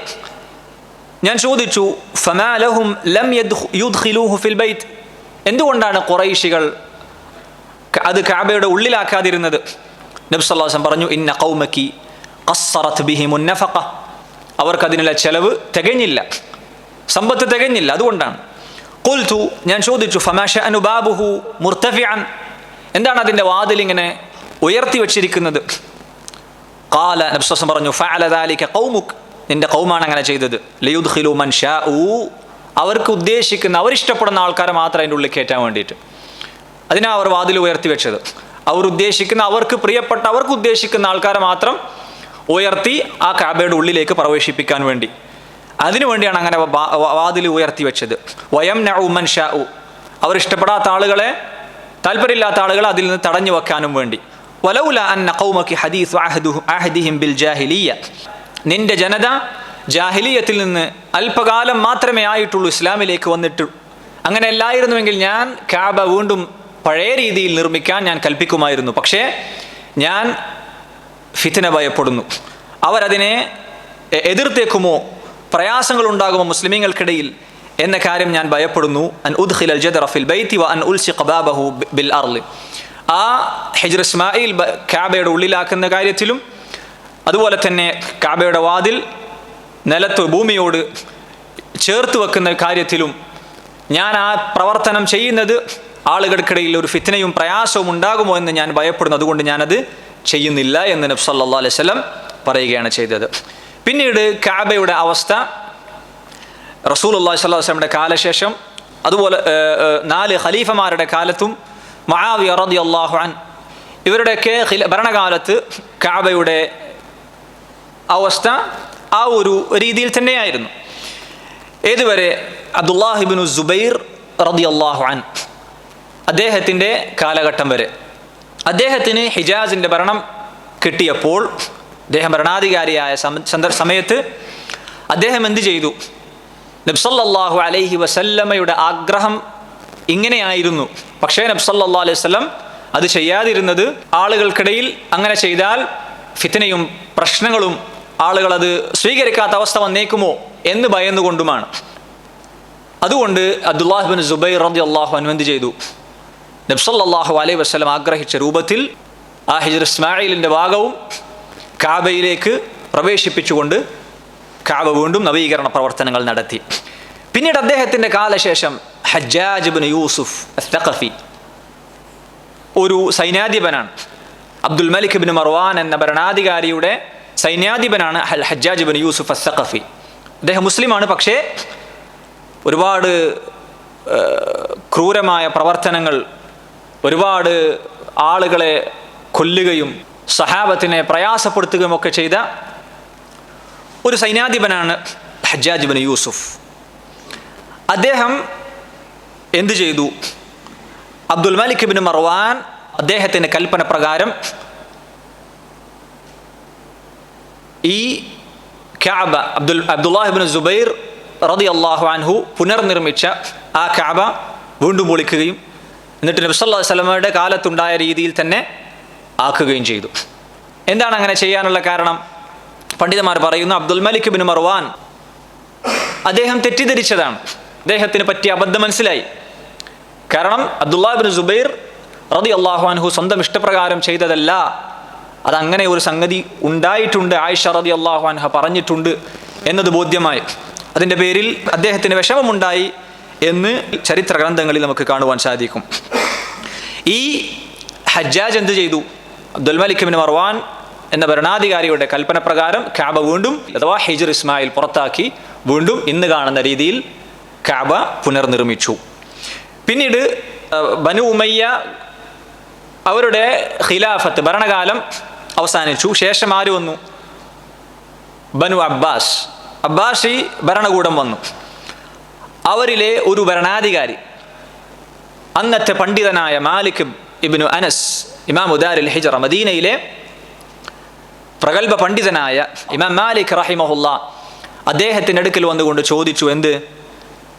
ഞാൻ ചോദിച്ചു, ഫമാ ലഹും ലം യുദ്ഖിലൂഹു ഫിൽ ബൈത്ത്, എന്തുകൊണ്ടാണ് ഖുറൈശികൾ അത് കഅബയുടെ ഉള്ളിലാക്കാതിരുന്നത്? നബി സല്ലല്ലാഹു അലൈഹി വസല്ലം പറഞ്ഞു, ഇന്ന ഖൗമകി ഖസ്സറത് ബിഹിമുൻ നഫഖ, അവർക്ക് അതിനുള്ള ചെലവ് തികഞ്ഞില്ല, സമ്പത്ത് തികഞ്ഞില്ല, അതുകൊണ്ടാണ്. ഖുൽതു, ഞാൻ ചോദിച്ചു, ഫമാ ശഅനു ബാബുഹു മുർതഫിഅൻ, എന്താണ് അതിൻ്റെ വാതിൽ ഇങ്ങനെ ഉയർത്തി വെച്ചിരിക്കുന്നത്? ഖാല, നബി സല്ലല്ലാഹു അലൈഹി വസല്ലം പറഞ്ഞു, ഫഅല ദാലിക ഖൗമുക്, നിന്റെ ഖൗമാണ് അങ്ങനെ ചെയ്തത്. ലിയുദ്ഖിലു മൻ ശാഉ, അവർക്ക് ഉദ്ദേശിക്കുന്ന അവരിഷ്ടപ്പെടുന്ന ആൾക്കാരെ മാത്രം അതിൻ്റെ ഉള്ളിൽ കയറ്റാൻ വേണ്ടിയിട്ട് അതിനാ അവർ വാതിൽ ഉയർത്തി വെച്ചത്. അവർ ഉദ്ദേശിക്കുന്ന, അവർക്ക് പ്രിയപ്പെട്ട, അവർക്ക് ഉദ്ദേശിക്കുന്ന ആൾക്കാരെ മാത്രം ഉയർത്തി ആ കഅബയുടെ ഉള്ളിലേക്ക് പ്രവേശിപ്പിക്കാൻ വേണ്ടി, അതിനുവേണ്ടിയാണ് അങ്ങനെ വാതിൽ ഉയർത്തി വെച്ചത്. വയംനഉ മൻ ശാഉ, അവർ ഇഷ്ടപ്പെടാത്ത ആളുകളെ, താല്പര്യമില്ലാത്ത ആളുകളെ അതിൽ നിന്ന് തടഞ്ഞു വെക്കാനും വേണ്ടി. വലൗല അന്ന ഖൗമകി ഹദീസു അഹദിഹിം ബിൽ ജാഹിലിയ്യ, നിന്റെ ജനത ജാഹിലിയത്തിൽ നിന്ന് അല്പകാലം മാത്രമേ ആയിട്ടുള്ളൂ ഇസ്ലാമിലേക്ക് വന്നിട്ട്, അങ്ങനെ അല്ലായിരുന്നുവെങ്കിൽ ഞാൻ കഅബ വീണ്ടും പഴയ രീതിയിൽ നിർമ്മിക്കാൻ ഞാൻ കൽപ്പിക്കുമായിരുന്നു. പക്ഷേ ഞാൻ ഫിത്ന ഭയപ്പെടുന്നു, അവരതിനെ എതിർത്തേക്കുമോ, പ്രയാസങ്ങൾ ഉണ്ടാകുമോ മുസ്ലിമീങ്ങൾക്കിടയിൽ എന്ന കാര്യം ഞാൻ ഭയപ്പെടുന്നു. അൻ ഉദ്ഖിലൽ ജദറ ഫിൽ ബൈതി വ അൻ ഉൽസിഖ ബാബഹു ബിൽ അർളി. ആ ഹിജ്ർ ഇസ്മായിൽ കഅബയുടെ ഉള്ളിലാക്കുന്ന കാര്യത്തിലും അതുപോലെ തന്നെ കഅബയുടെ വാതിൽ നിലത്ത് ഭൂമിയോട് ചേർത്ത് വെക്കുന്ന കാര്യത്തിലും ഞാൻ ആ പ്രവർത്തനം ചെയ്യുന്നത് ആളുകൾക്കിടയിൽ ഒരു ഫിത്നയും പ്രയാസവും ഉണ്ടാകുമോ എന്ന് ഞാൻ ഭയപ്പെടുന്നു. അതുകൊണ്ട് ഞാനത് ചെയ്യുന്നില്ല എന്ന് നബി സല്ലല്ലാഹു അലൈഹി വസല്ലം പറയുകയാണ് ചെയ്തത്. പിന്നീട് കഅബയുടെ അവസ്ഥ റസൂലുള്ളാഹി സ്വല്ലല്ലാഹു അലൈഹി വസല്ലമയുടെ കാലശേഷം അതുപോലെ 4 ഖലീഫമാരുടെ കാലത്തും മുആവിയ റളിയല്ലാഹു അൻഹു ഇവരുടെയൊക്കെ ഭരണകാലത്ത് കഅബയുടെ അവസ്ഥ ആ ഒരു രീതിയിൽ തന്നെയായിരുന്നു. ഏതുവരെ അബ്ദുല്ലാഹ് ഇബ്നു സുബൈർ റളിയല്ലാഹു അൻഹു അദ്ദേഹത്തിൻ്റെ കാലഘട്ടം വരെ. അദ്ദേഹത്തിന് ഹിജാസിൻ്റെ ഭരണം കിട്ടിയപ്പോൾ അദ്ദേഹം ഭരണാധികാരിയായ സമയത്ത് അദ്ദേഹം എന്ത് ചെയ്തു? നബി സല്ലല്ലാഹു അലൈഹി വസല്ലമയുടെ ആഗ്രഹം ഇങ്ങനെയായിരുന്നു. പക്ഷേ നബി സല്ലല്ലാഹു അലൈഹി വസല്ലം അത് ചെയ്യാതിരുന്നത് ആളുകൾക്കിടയിൽ അങ്ങനെ ചെയ്താൽ ഫിത്നയും പ്രശ്നങ്ങളും ആളുകളത് സ്വീകരിക്കാത്ത അവസ്ഥ വന്നേക്കുമോ എന്ന് ഭയന്നുകൊണ്ടുമാണ്. അതുകൊണ്ട് അബ്ദുല്ലാഹ് ഇബ്നു സുബൈർ റളിയല്ലാഹു അൻഹു എന്ത് ചെയ്തു? നബി സല്ലല്ലാഹു അലൈഹി വസല്ലം ആഗ്രഹിച്ച രൂപത്തിൽ ആ ഹിജ്ർ ഇസ്മായിലിൻ്റെ ഭാഗവും കഅബയിലേക്ക് പ്രവേശിപ്പിച്ചുകൊണ്ട് കഅബ വീണ്ടും നവീകരണ പ്രവർത്തനങ്ങൾ നടത്തി. പിന്നീട് അദ്ദേഹത്തിൻ്റെ കാലശേഷം ഹജ്ജാജ് ഇബ്നു യൂസുഫ് അസ്സഖഫി ഒരു സൈന്യാധിപനാണ്. അബ്ദുൽ മലിക് ഇബ്നു മർവാൻ എന്ന ഭരണാധികാരിയുടെ സൈന്യാധിപനാണ് ഹജ്ജാജ് ഇബ്നു യൂസുഫ് അസ്സഖഫി. അദ്ദേഹം മുസ്ലിമാണ്. പക്ഷേ ഒരുപാട് ക്രൂരമായ പ്രവർത്തനങ്ങൾ, ഒരുപാട് ആളുകളെ കൊല്ലുകയും സഹാബത്തിനെ പ്രയാസപ്പെടുത്തുകയും ഒക്കെ ചെയ്ത ഒരു സൈന്യാധിപനാണ് ഹജ്ജാജ് ഇബ്നു യൂസുഫ്. അദ്ദേഹം എന്തു ചെയ്തു? അബ്ദുൽ മലിക് ഇബ്നു മർവാൻ അദ്ദേഹത്തിൻ്റെ കൽപ്പന പ്രകാരം ഈ കഅബ അബ്ദുല്ലാഹ് ഇബ്നു സുബൈർ റളിയല്ലാഹു അൻഹു പുനർനിർമ്മിച്ച ആ കഅബ വീണ്ടും പൊളിക്കുകയും എന്നിട്ട് നബി സല്ലല്ലാഹു അലൈഹി വസല്ലമയുടെ കാലത്തുണ്ടായ രീതിയിൽ തന്നെ ആക്കുകയും ചെയ്തു. എന്താണ് അങ്ങനെ ചെയ്യാനുള്ള കാരണം? പണ്ഡിതന്മാർ പറയുന്നു, അബ്ദുൽ മലിക് ഇബ്നു മർവാൻ അദ്ദേഹം തെറ്റിദ്ധരിച്ചതാണ്. അദ്ദേഹത്തിന് പറ്റിയ അബദ്ധം മനസ്സിലായി. കാരണം അബ്ദുല്ലാഹ് ഇബ്നു സുബൈർ റളിയല്ലാഹു അൻഹു സ്വന്തം ഇഷ്ടപ്രകാരം ചെയ്തതല്ല, അതങ്ങനെ ഒരു സംഗതി ഉണ്ടായിട്ടുണ്ട്, ആയിഷ റളിയല്ലാഹു അൻഹ പറഞ്ഞിട്ടുണ്ട് എന്നത് ബോധ്യമായി. അതിൻ്റെ പേരിൽ അദ്ദേഹത്തിന് വിഷമമുണ്ടായി എന്ന് ചരിത്ര ഗ്രന്ഥങ്ങളിൽ നമുക്ക് കാണുവാൻ സാധിക്കും. ഈ ഹജ്ജാജ് എന്ത് ചെയ്തു? അബ്ദുൽ മലിക് ഇബ്നു മർവാൻ എന്ന ഭരണാധികാരിയുടെ കൽപ്പന പ്രകാരം കഅബ വീണ്ടും അഥവാ ഹിജ്ർ ഇസ്മായിൽ പുറത്താക്കി വീണ്ടും ഇന്ന് കാണുന്ന രീതിയിൽ കഅബ പുനർനിർമ്മിച്ചു. പിന്നീട് ബനു ഉമയ്യ അവരുടെ ഖിലാഫത്ത് ഭരണകാലം അവസാനിച്ചു. ശേഷം ആര് വന്നു? ബനു അബ്ബാസി ഭരണകൂടം വന്നു. അവരിലെ ഒരു ഭരണാധികാരി അന്നത്തെ പണ്ഡിതനായ മാലിക് ഇബ്നു അനസ് ഇമാമു ദാരിൽ ഹിജ്റ മദീനയിലെ പ്രഗൽഭ പണ്ഡിതനായ ഇമാം മാലിക് റഹിമഹുല്ലാ അദ്ദേഹത്തിൻ്റെ അടുക്കൽ വന്നുകൊണ്ട് ചോദിച്ചു, എന്ത്?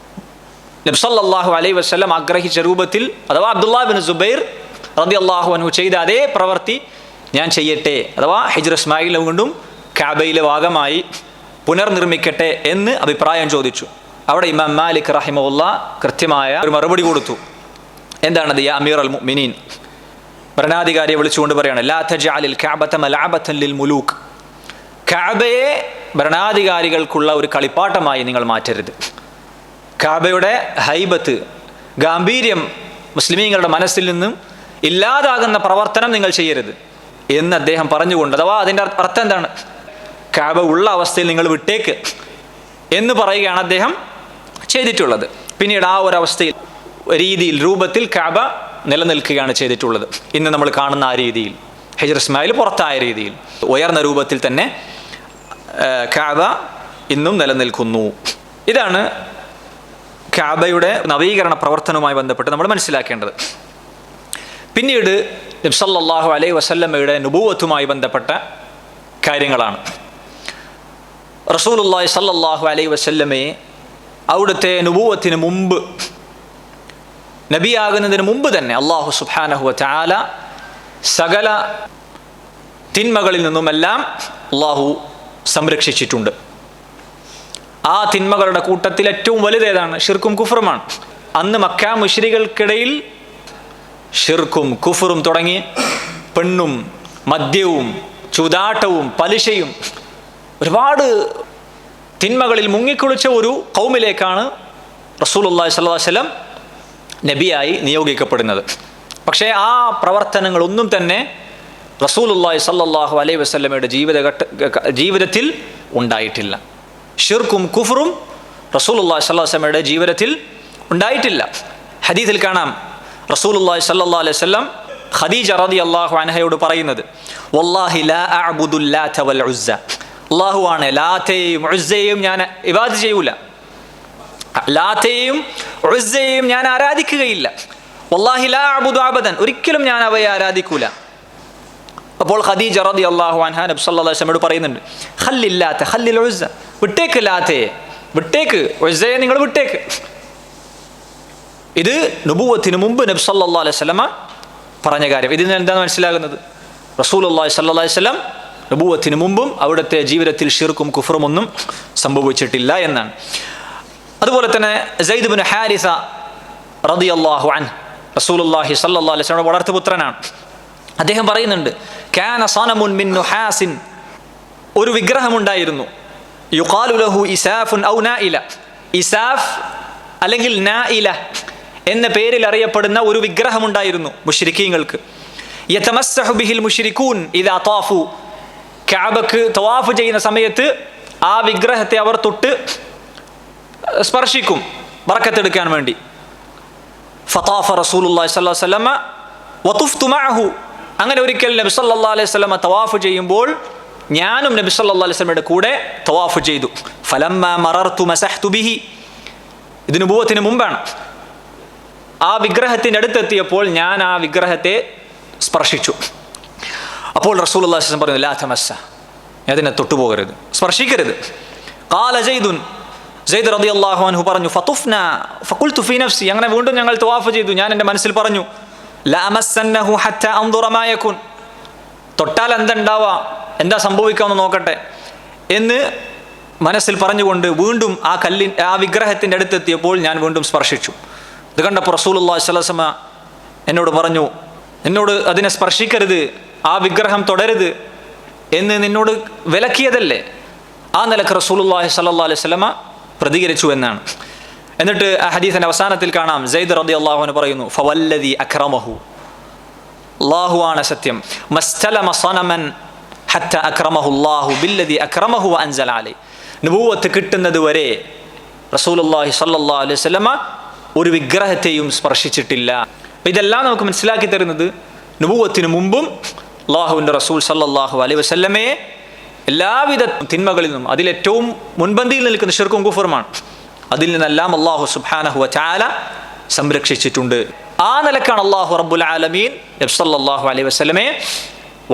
നബി സല്ലല്ലാഹു അലൈഹി വസല്ലം ആഗ്രഹിച്ച രൂപത്തിൽ അഥവാ അബ്ദുല്ലാഹ് ഇബ്നു സുബൈർ റളിയല്ലാഹു അൻഹു ചെയ്ത അതേ പ്രവൃത്തി ഞാൻ ചെയ്യട്ടെ, അഥവാ ഹിജ്ർ ഇസ്മായിൽ വീണ്ടും കഅബയിലെ ഭാഗമായി പുനർനിർമ്മിക്കട്ടെ എന്ന് അഭിപ്രായം ചോദിച്ചു. അവിടെ ഇമാം മാലിക് റഹിമഹുല്ലാ കൃത്യമായ ഒരു മറുപടി കൊടുത്തു. എന്താണത്? യാ അമീർ അൽ മുഅ്മിനീൻ, ഭരണാധികാരിയെ വിളിച്ചുകൊണ്ട് പറയാണ്, ലാ തജ്അലിൽ കഅബത മൽഅബതൻ ലിൽ മുലൂക്ക്, കഅബയെ ഭരണാധികാരികൾക്കുള്ള ഒരു കളിപ്പാട്ടമായി നിങ്ങൾ മാറ്റരുത്. കഅബയുടെ ഹൈബത്ത്, ഗാംഭീര്യം മുസ്ലിമീങ്ങളുടെ മനസ്സിൽ നിന്നും ഇല്ലാതാകുന്ന പ്രവർത്തനം നിങ്ങൾ ചെയ്യരുത് എന്ന് അദ്ദേഹം പറഞ്ഞുകൊണ്ട്, അഥവാ അതിൻ്റെ അർത്ഥം എന്താണ്? കഅബ ഉള്ള അവസ്ഥയിൽ നിങ്ങൾ വിട്ടേക്ക് എന്ന് പറയുകയാണ് അദ്ദേഹം ചെയ്തിട്ടുള്ളത്. പിന്നീട് ആ ഒരു അവസ്ഥയിൽ രീതിയിൽ രൂപത്തിൽ കഅബ നിലനിൽക്കുകയാണ് ചെയ്തിട്ടുള്ളത്. ഇന്ന് നമ്മൾ കാണുന്ന ആ രീതിയിൽ, ഹിജ്ർ ഇസ്മായിൽ പുറത്തായ രീതിയിൽ ഉയർന്ന രൂപത്തിൽ തന്നെ കഅബ ഇന്നും നിലനിൽക്കുന്നു. ഇതാണ് കഅബയുടെ നവീകരണ പ്രവർത്തനവുമായി ബന്ധപ്പെട്ട് നമ്മൾ മനസ്സിലാക്കേണ്ടത്. പിന്നീട് നബി സല്ലല്ലാഹു അലൈഹി വസല്ലമയുടെ നുബുവത്തുമായി ബന്ധപ്പെട്ട കാര്യങ്ങളാണ്. റസൂലുള്ളാഹി സല്ലല്ലാഹു അലൈഹി വസല്ലമയെ അവിടുത്തെ നുബുവത്തിന് മുമ്പ്, നബിയാകുന്നതിന് മുമ്പ് തന്നെ അല്ലാഹു സുബ്ഹാനഹു വ തആല സകല തിന്മകളിൽ നിന്നുമെല്ലാം അല്ലാഹു സംരക്ഷിച്ചിട്ടുണ്ട്. ആ തിന്മകളുടെ കൂട്ടത്തിൽ ഏറ്റവും വലുതേതാണ്? ഷിർക്കും കുഫറുമാണ്. അന്ന് മക്ക മുശ്രികൾക്കിടയിൽ ഷിർക്കും കുഫറും തുടങ്ങി പെണ്ണും മദ്യവും ചൂതാട്ടവും പലിശയും ഒരുപാട് തിന്മകളിൽ മുങ്ങിക്കുളിച്ച ഒരു ഖൗമിലേക്കാണ് റസൂലുള്ളാഹി സ്വല്ലല്ലാഹു അലൈഹി വസല്ലം നബിയായി നിയോഗിക്കപ്പെടുന്നത്. പക്ഷേ ആ പ്രവർത്തനങ്ങളൊന്നും തന്നെ റസൂലുള്ളാഹി സ്വല്ലല്ലാഹു അലൈഹി വസല്ലമയുടെ ജീവിതത്തിൽ ഉണ്ടായിട്ടില്ല. ഷിർക്കും കുഫറും റസൂലുള്ളാഹി സ്വല്ലല്ലാഹു അലൈഹി വസല്ലമയുടെ ജീവിതത്തിൽ ഉണ്ടായിട്ടില്ല. ഹദീസിൽ കാണാം റസൂലുള്ളാഹി സ്വല്ലല്ലാഹു അലൈഹി വസല്ലം ഖദീജ റളിയല്ലാഹു അൻഹയോട് പറയുന്നത്, വല്ലാഹി ലാ അഅ്ബുദു ലാത വൽ ഉസ്സ, അല്ലാഹുവാണ്, ലാത്തയെയും ഉസ്സയെയും ഞാൻ ഇബാദത്ത് ചെയ്യൂല, ലാത്തയെയും ഉസ്സയെയും ഞാൻ ആരാധിക്കുകയില്ല. വല്ലാഹി ലാ അഅ്ബുദു അബദൻ, ഒരിക്കലും ഞാൻ അവയെ ആരാധിക്കൂല. അപ്പോൾ ഖദീജ റളിയല്ലാഹു അൻഹ നബി സല്ലല്ലാഹു അലൈഹി വസല്ലമയോട് പറയുന്നുണ്ട്, ഖല്ലിൽ ലാത്ത ഖല്ലിൽ ഉസ്സ, വിട്ടേക്ക് ലാത്തയെ, വിട്ടേക്ക് ഉസ്സയെ, നിങ്ങൾ വിട്ടേക്ക്. ഇത് നുബുവത്തിന് മുമ്പ് നബി സല്ലല്ലാഹു അലൈഹി വസല്ലമ പറഞ്ഞ കാര്യം. ഇതിൽ നിന്ന് എന്താണ് മനസ്സിലാകുന്നത്? റസൂലുള്ളാഹി സ്വല്ലല്ലാഹു അലൈഹി വസല്ലം നുബുവത്തിന് മുമ്പും അവിടുത്തെ ജീവിതത്തിൽ ഷിർക്കും കുഫറും ഒന്നും സംഭവിച്ചിട്ടില്ല എന്നാണ്. അതുപോലെ തന്നെ സയ്യിദ് ഇബ്നു ഹാരിസ റളിയല്ലാഹു അൻഹു റസൂലുള്ളാഹി സ്വല്ലല്ലാഹു അലൈഹി വസല്ലം വളർത്തുപുത്രനാണ്. അദ്ദേഹം പറയുന്നുണ്ട്, കാന സനമുൻ മിൻ നുഹാസിൻ, ഒരു വിഗ്രഹമുണ്ടായിരുന്നു, യുഖാലു ലഹു ഇസാഫുൻ ഔ നായില, ഇസാഫ് അല്ലെങ്കിൽ നായില എന്ന പേരിൽ അറിയപ്പെടുന്ന ഒരു വിഗ്രഹമുണ്ടായിരുന്നു മുശ്രിക്കീങ്ങൾക്ക്. യതമസ്സഹു ബിഹിൽ മുശ്രികൂൻ ഇദാ ത്വാഫു, കഅബക്ക് തവാഫ് ചെയ്യുന്ന സമയത്ത് ആ വിഗ്രഹത്തെ അവർ തൊട്ട് സ്പർശിക്കും ബറക്കത്തെടുക്കാൻ വേണ്ടി. ഫതാഫ റസൂലുള്ളാഹി സ്വല്ലല്ലാഹു അലൈഹി വസല്ലമ വതുഫ്തു മഅഹു, അങ്ങനെ ഒരിക്കൽ നബി സല്ലല്ലാഹു അലൈഹി വസല്ലമ തവാഫ് ചെയ്യുമ്പോൾ ഞാനും നബി സല്ലല്ലാഹു അലൈഹി വസല്ലമയുടെ കൂടെ തവാഫ് ചെയ്തു. ഫലമ്മ മറർതു മസഹ്തു ബിഹി, ഇത് നുബുവത്തിന് മുമ്പാണ്. ആ വിഗ്രഹത്തിൻ്റെ അടുത്തെത്തിയപ്പോൾ ഞാൻ ആ വിഗ്രഹത്തെ സ്പർശിച്ചു. അപ്പോൾ റസൂലുള്ളാഹി സ്വല്ലല്ലാഹു അലൈഹി വസല്ലം പറഞ്ഞു, ലാ തമസ്സ, അതിനെ തൊട്ടുപോകരുത്, സ്പർശിക്കരുത്. ഖാല സയ്യിദുൻ, സയ്യിദ് റളിയല്ലാഹു അൻഹു പറഞ്ഞു, ഫതുഫ്ന ഫഖുൽതു ഫീ നഫ്സി, അങ്ങനെ വീണ്ടും ഞങ്ങൾ തവാഫ് ചെയ്തു. ഞാൻ എൻ്റെ മനസ്സിൽ പറഞ്ഞു, ലാ അമസ്സന്നഹു ഹത്താ അൻദുറ മാ യകുൻ, തൊട്ടാൽ എന്തുണ്ടാവുക, എന്താ സംഭവിക്കാമെന്ന് നോക്കട്ടെ എന്ന് മനസ്സിൽ പറഞ്ഞുകൊണ്ട് വീണ്ടും ആ വിഗ്രഹത്തിൻ്റെ അടുത്തെത്തിയപ്പോൾ ഞാൻ വീണ്ടും സ്പർശിച്ചു. ഇത് കണ്ടപ്പോൾ റസൂലുള്ളാഹി സ്വല്ലല്ലാഹു അലൈഹി വസല്ലം എന്നോട് പറഞ്ഞു, എന്നോട് അതിനെ സ്പർശിക്കരുത്, ആ വിഗ്രഹം തൊടരുത് എന്ന് നിന്നോട് വിലക്കിയതല്ലേ. ആ നിലക്ക് റസൂലുള്ളാഹി സ്വല്ലല്ലാഹു അലൈഹി വസല്ലം പ്രതികരിച്ചു എന്നാണ്. എന്നിട്ട് ആ ഹദീസിന്റെ അവസാനത്തിൽ കാണാം, സയ്യിദ് റളിയല്ലാഹു അൻഹു പറയുന്നു, ഫവല്ലദി അക്രമഹു, അല്ലാഹുവാണ് സത്യം, മസ്തലമ സനമൻ ഹത്ത അക്രമഹു അല്ലാഹു ബില്ലദി അക്രമഹു വഅൻസല അലൈഹി, നുബുവത്ത് കിട്ടുന്നത് വരെ റസൂലുള്ളാഹി സ്വല്ലല്ലാഹു അലൈഹി വസല്ലം ഒരു വിഗ്രഹത്തെയും സ്പർശിച്ചിട്ടില്ല. ഇതെല്ലാം നമുക്ക് മനസ്സിലാക്കി തരുന്നത് നുബുവത്തിന് മുമ്പും അല്ലാഹുവിൻ്റെ റസൂൽ സല്ലല്ലാഹു അലൈഹി വസല്ലമയെ എല്ലാവിധ തിന്മകളിൽ നിന്നും അതിലേറ്റവും മുൻപന്തിയിൽ നിൽക്കുന്ന ശിർക്കും കുഫറുമാണ്, അതിൽ നിന്നെല്ലാം അല്ലാഹു സുബ്ഹാനഹു വ തആല സംരക്ഷിച്ചിട്ടുണ്ട്. ആ നിലക്കാണ് അല്ലാഹു റബ്ബുൽ ആലമീൻ നബി സല്ലല്ലാഹു അലൈഹി വസല്ലമയെ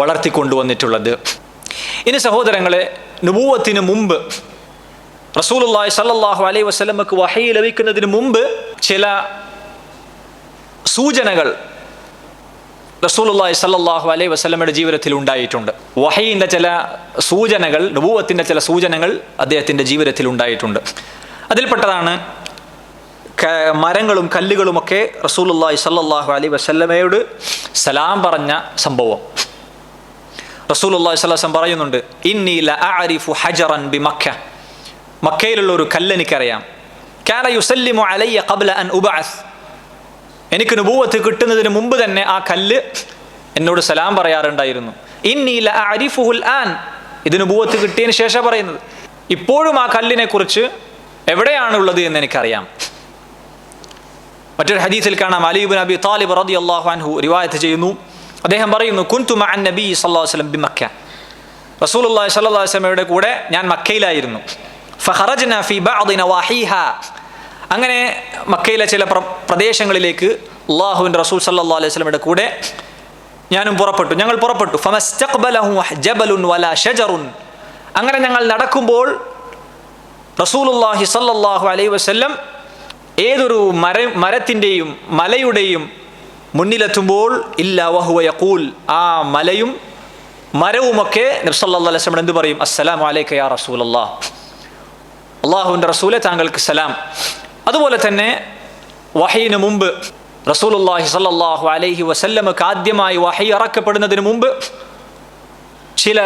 വളർത്തിക്കൊണ്ടുവന്നിട്ടുള്ളത്. ഇനി സഹോദരങ്ങളെ, നുബുവത്തിന് മുമ്പ് റസൂലുള്ളാഹി സ്വല്ലല്ലാഹു അലൈഹി വസല്ലമക്ക് വഹീ ലഭിക്കുന്നതിന് മുമ്പ് ചില സൂചനകൾ റസൂലുള്ളാഹി സ്വല്ലല്ലാഹു അലൈഹി വസല്ലമയുടെ ജീവിതത്തിൽ ഉണ്ടായിട്ടുണ്ട്. വഹീൻ്റെ ചില സൂചനകൾ, നുബുവത്തിൻ്റെ ചില സൂചനകൾ അദ്ദേഹത്തിൻ്റെ ജീവിതത്തിൽ ഉണ്ടായിട്ടുണ്ട്. അതിൽപ്പെട്ടതാണ് മരങ്ങളും കല്ലുകളുമൊക്കെ റസൂലുള്ളാഹി സ്വല്ലല്ലാഹു അലൈഹി വസല്ലമയോട് സലാം പറഞ്ഞ സംഭവം. റസൂലുള്ളാഹി സ്വല്ലല്ലാഹു അലൈഹി വസല്ലം പറയുന്നുണ്ട്, ഇന്നി ലഅഅരിഫു ഹജറൻ ബിമക്ക, മക്കയിലുള്ള ഒരു കല്ല് എനിക്കറിയാം, കാന യുസല്ലിമു അലയ്യ ഖബ്ല അൻ ഉബഅസ്, എനിക്ക് നുബുവത്ത് കിട്ടുന്നതിന് മുമ്പ് തന്നെ ആ കല്ല് എന്നോട് സലാം പറയാറുണ്ടായിരുന്നു. ഇന്നി ലഅഅരിഫുൽ ആൻ, ഇത് നുബുവത്ത് കിട്ടിയതിന് ശേഷം പറയുന്നത്, ഇപ്പോഴും ആ കല്ലിനെ കുറിച്ച് എവിടെയാണുള്ളത് എന്ന് എനിക്കറിയാം. മറ്റൊരു ഹദീസിൽ കാണാം, അലി ഇബ്നു അബി താലിബ് റളിയല്ലാഹു അൻഹു റിവായത്ത് ചെയ്യുന്നു, അദ്ദേഹം പറയുന്നു, കുൻതു മഅൻ നബി സല്ലല്ലാഹു അലൈഹി വസല്ലം ബിമക്ക, റസൂലുള്ളാഹി സ്വല്ലല്ലാഹു അലൈഹി വസല്ലമയുടെ കൂടെ ഞാൻ മക്കയിലായിരുന്നു. ഫഖറജ്ന ഫീ ബഅദി നവാഹിഹ, അങ്ങനെ മക്കയിലെ ചില പ്രദേശങ്ങളിലേക്ക് അല്ലാഹുവിൻ്റെ റസൂൽ സല്ലല്ലാഹു അലൈഹി വസല്ലമയുടെ കൂടെ ഞങ്ങൾ പുറപ്പെട്ടു. ഫമസ്തഖ്ബലഹു ജബലുൻ വലാ ഷജറുൻ, അങ്ങനെ ഞങ്ങൾ നടക്കുമ്പോൾ റസൂലുള്ളാഹി സല്ലല്ലാഹു അലൈഹി വസല്ലം ഏതൊരു മരത്തിൻ്റെയും മലയുടെയും മുന്നിലെത്തുമ്പോൾ ഇല്ലാ വഹുവ യഖൂൽ, ആ മലയും മരവുമൊക്കെ നബി സല്ലല്ലാഹു അലൈഹി വസല്ലം എന്ത് പറയും? അസ്സലാമു അലൈക യാ റസൂലല്ലാഹ്, അള്ളാഹുവിൻ്റെ റസൂലെ താങ്കൾക്ക് സലാം. അതുപോലെ തന്നെ വഹയിന് മുമ്പ് റസൂലുള്ളാഹി സ്വല്ലല്ലാഹു അലൈഹി വസല്ലമക്ക് ആദ്യമായി വഹി ഇറക്കപ്പെടുന്നതിന് മുമ്പ് ചില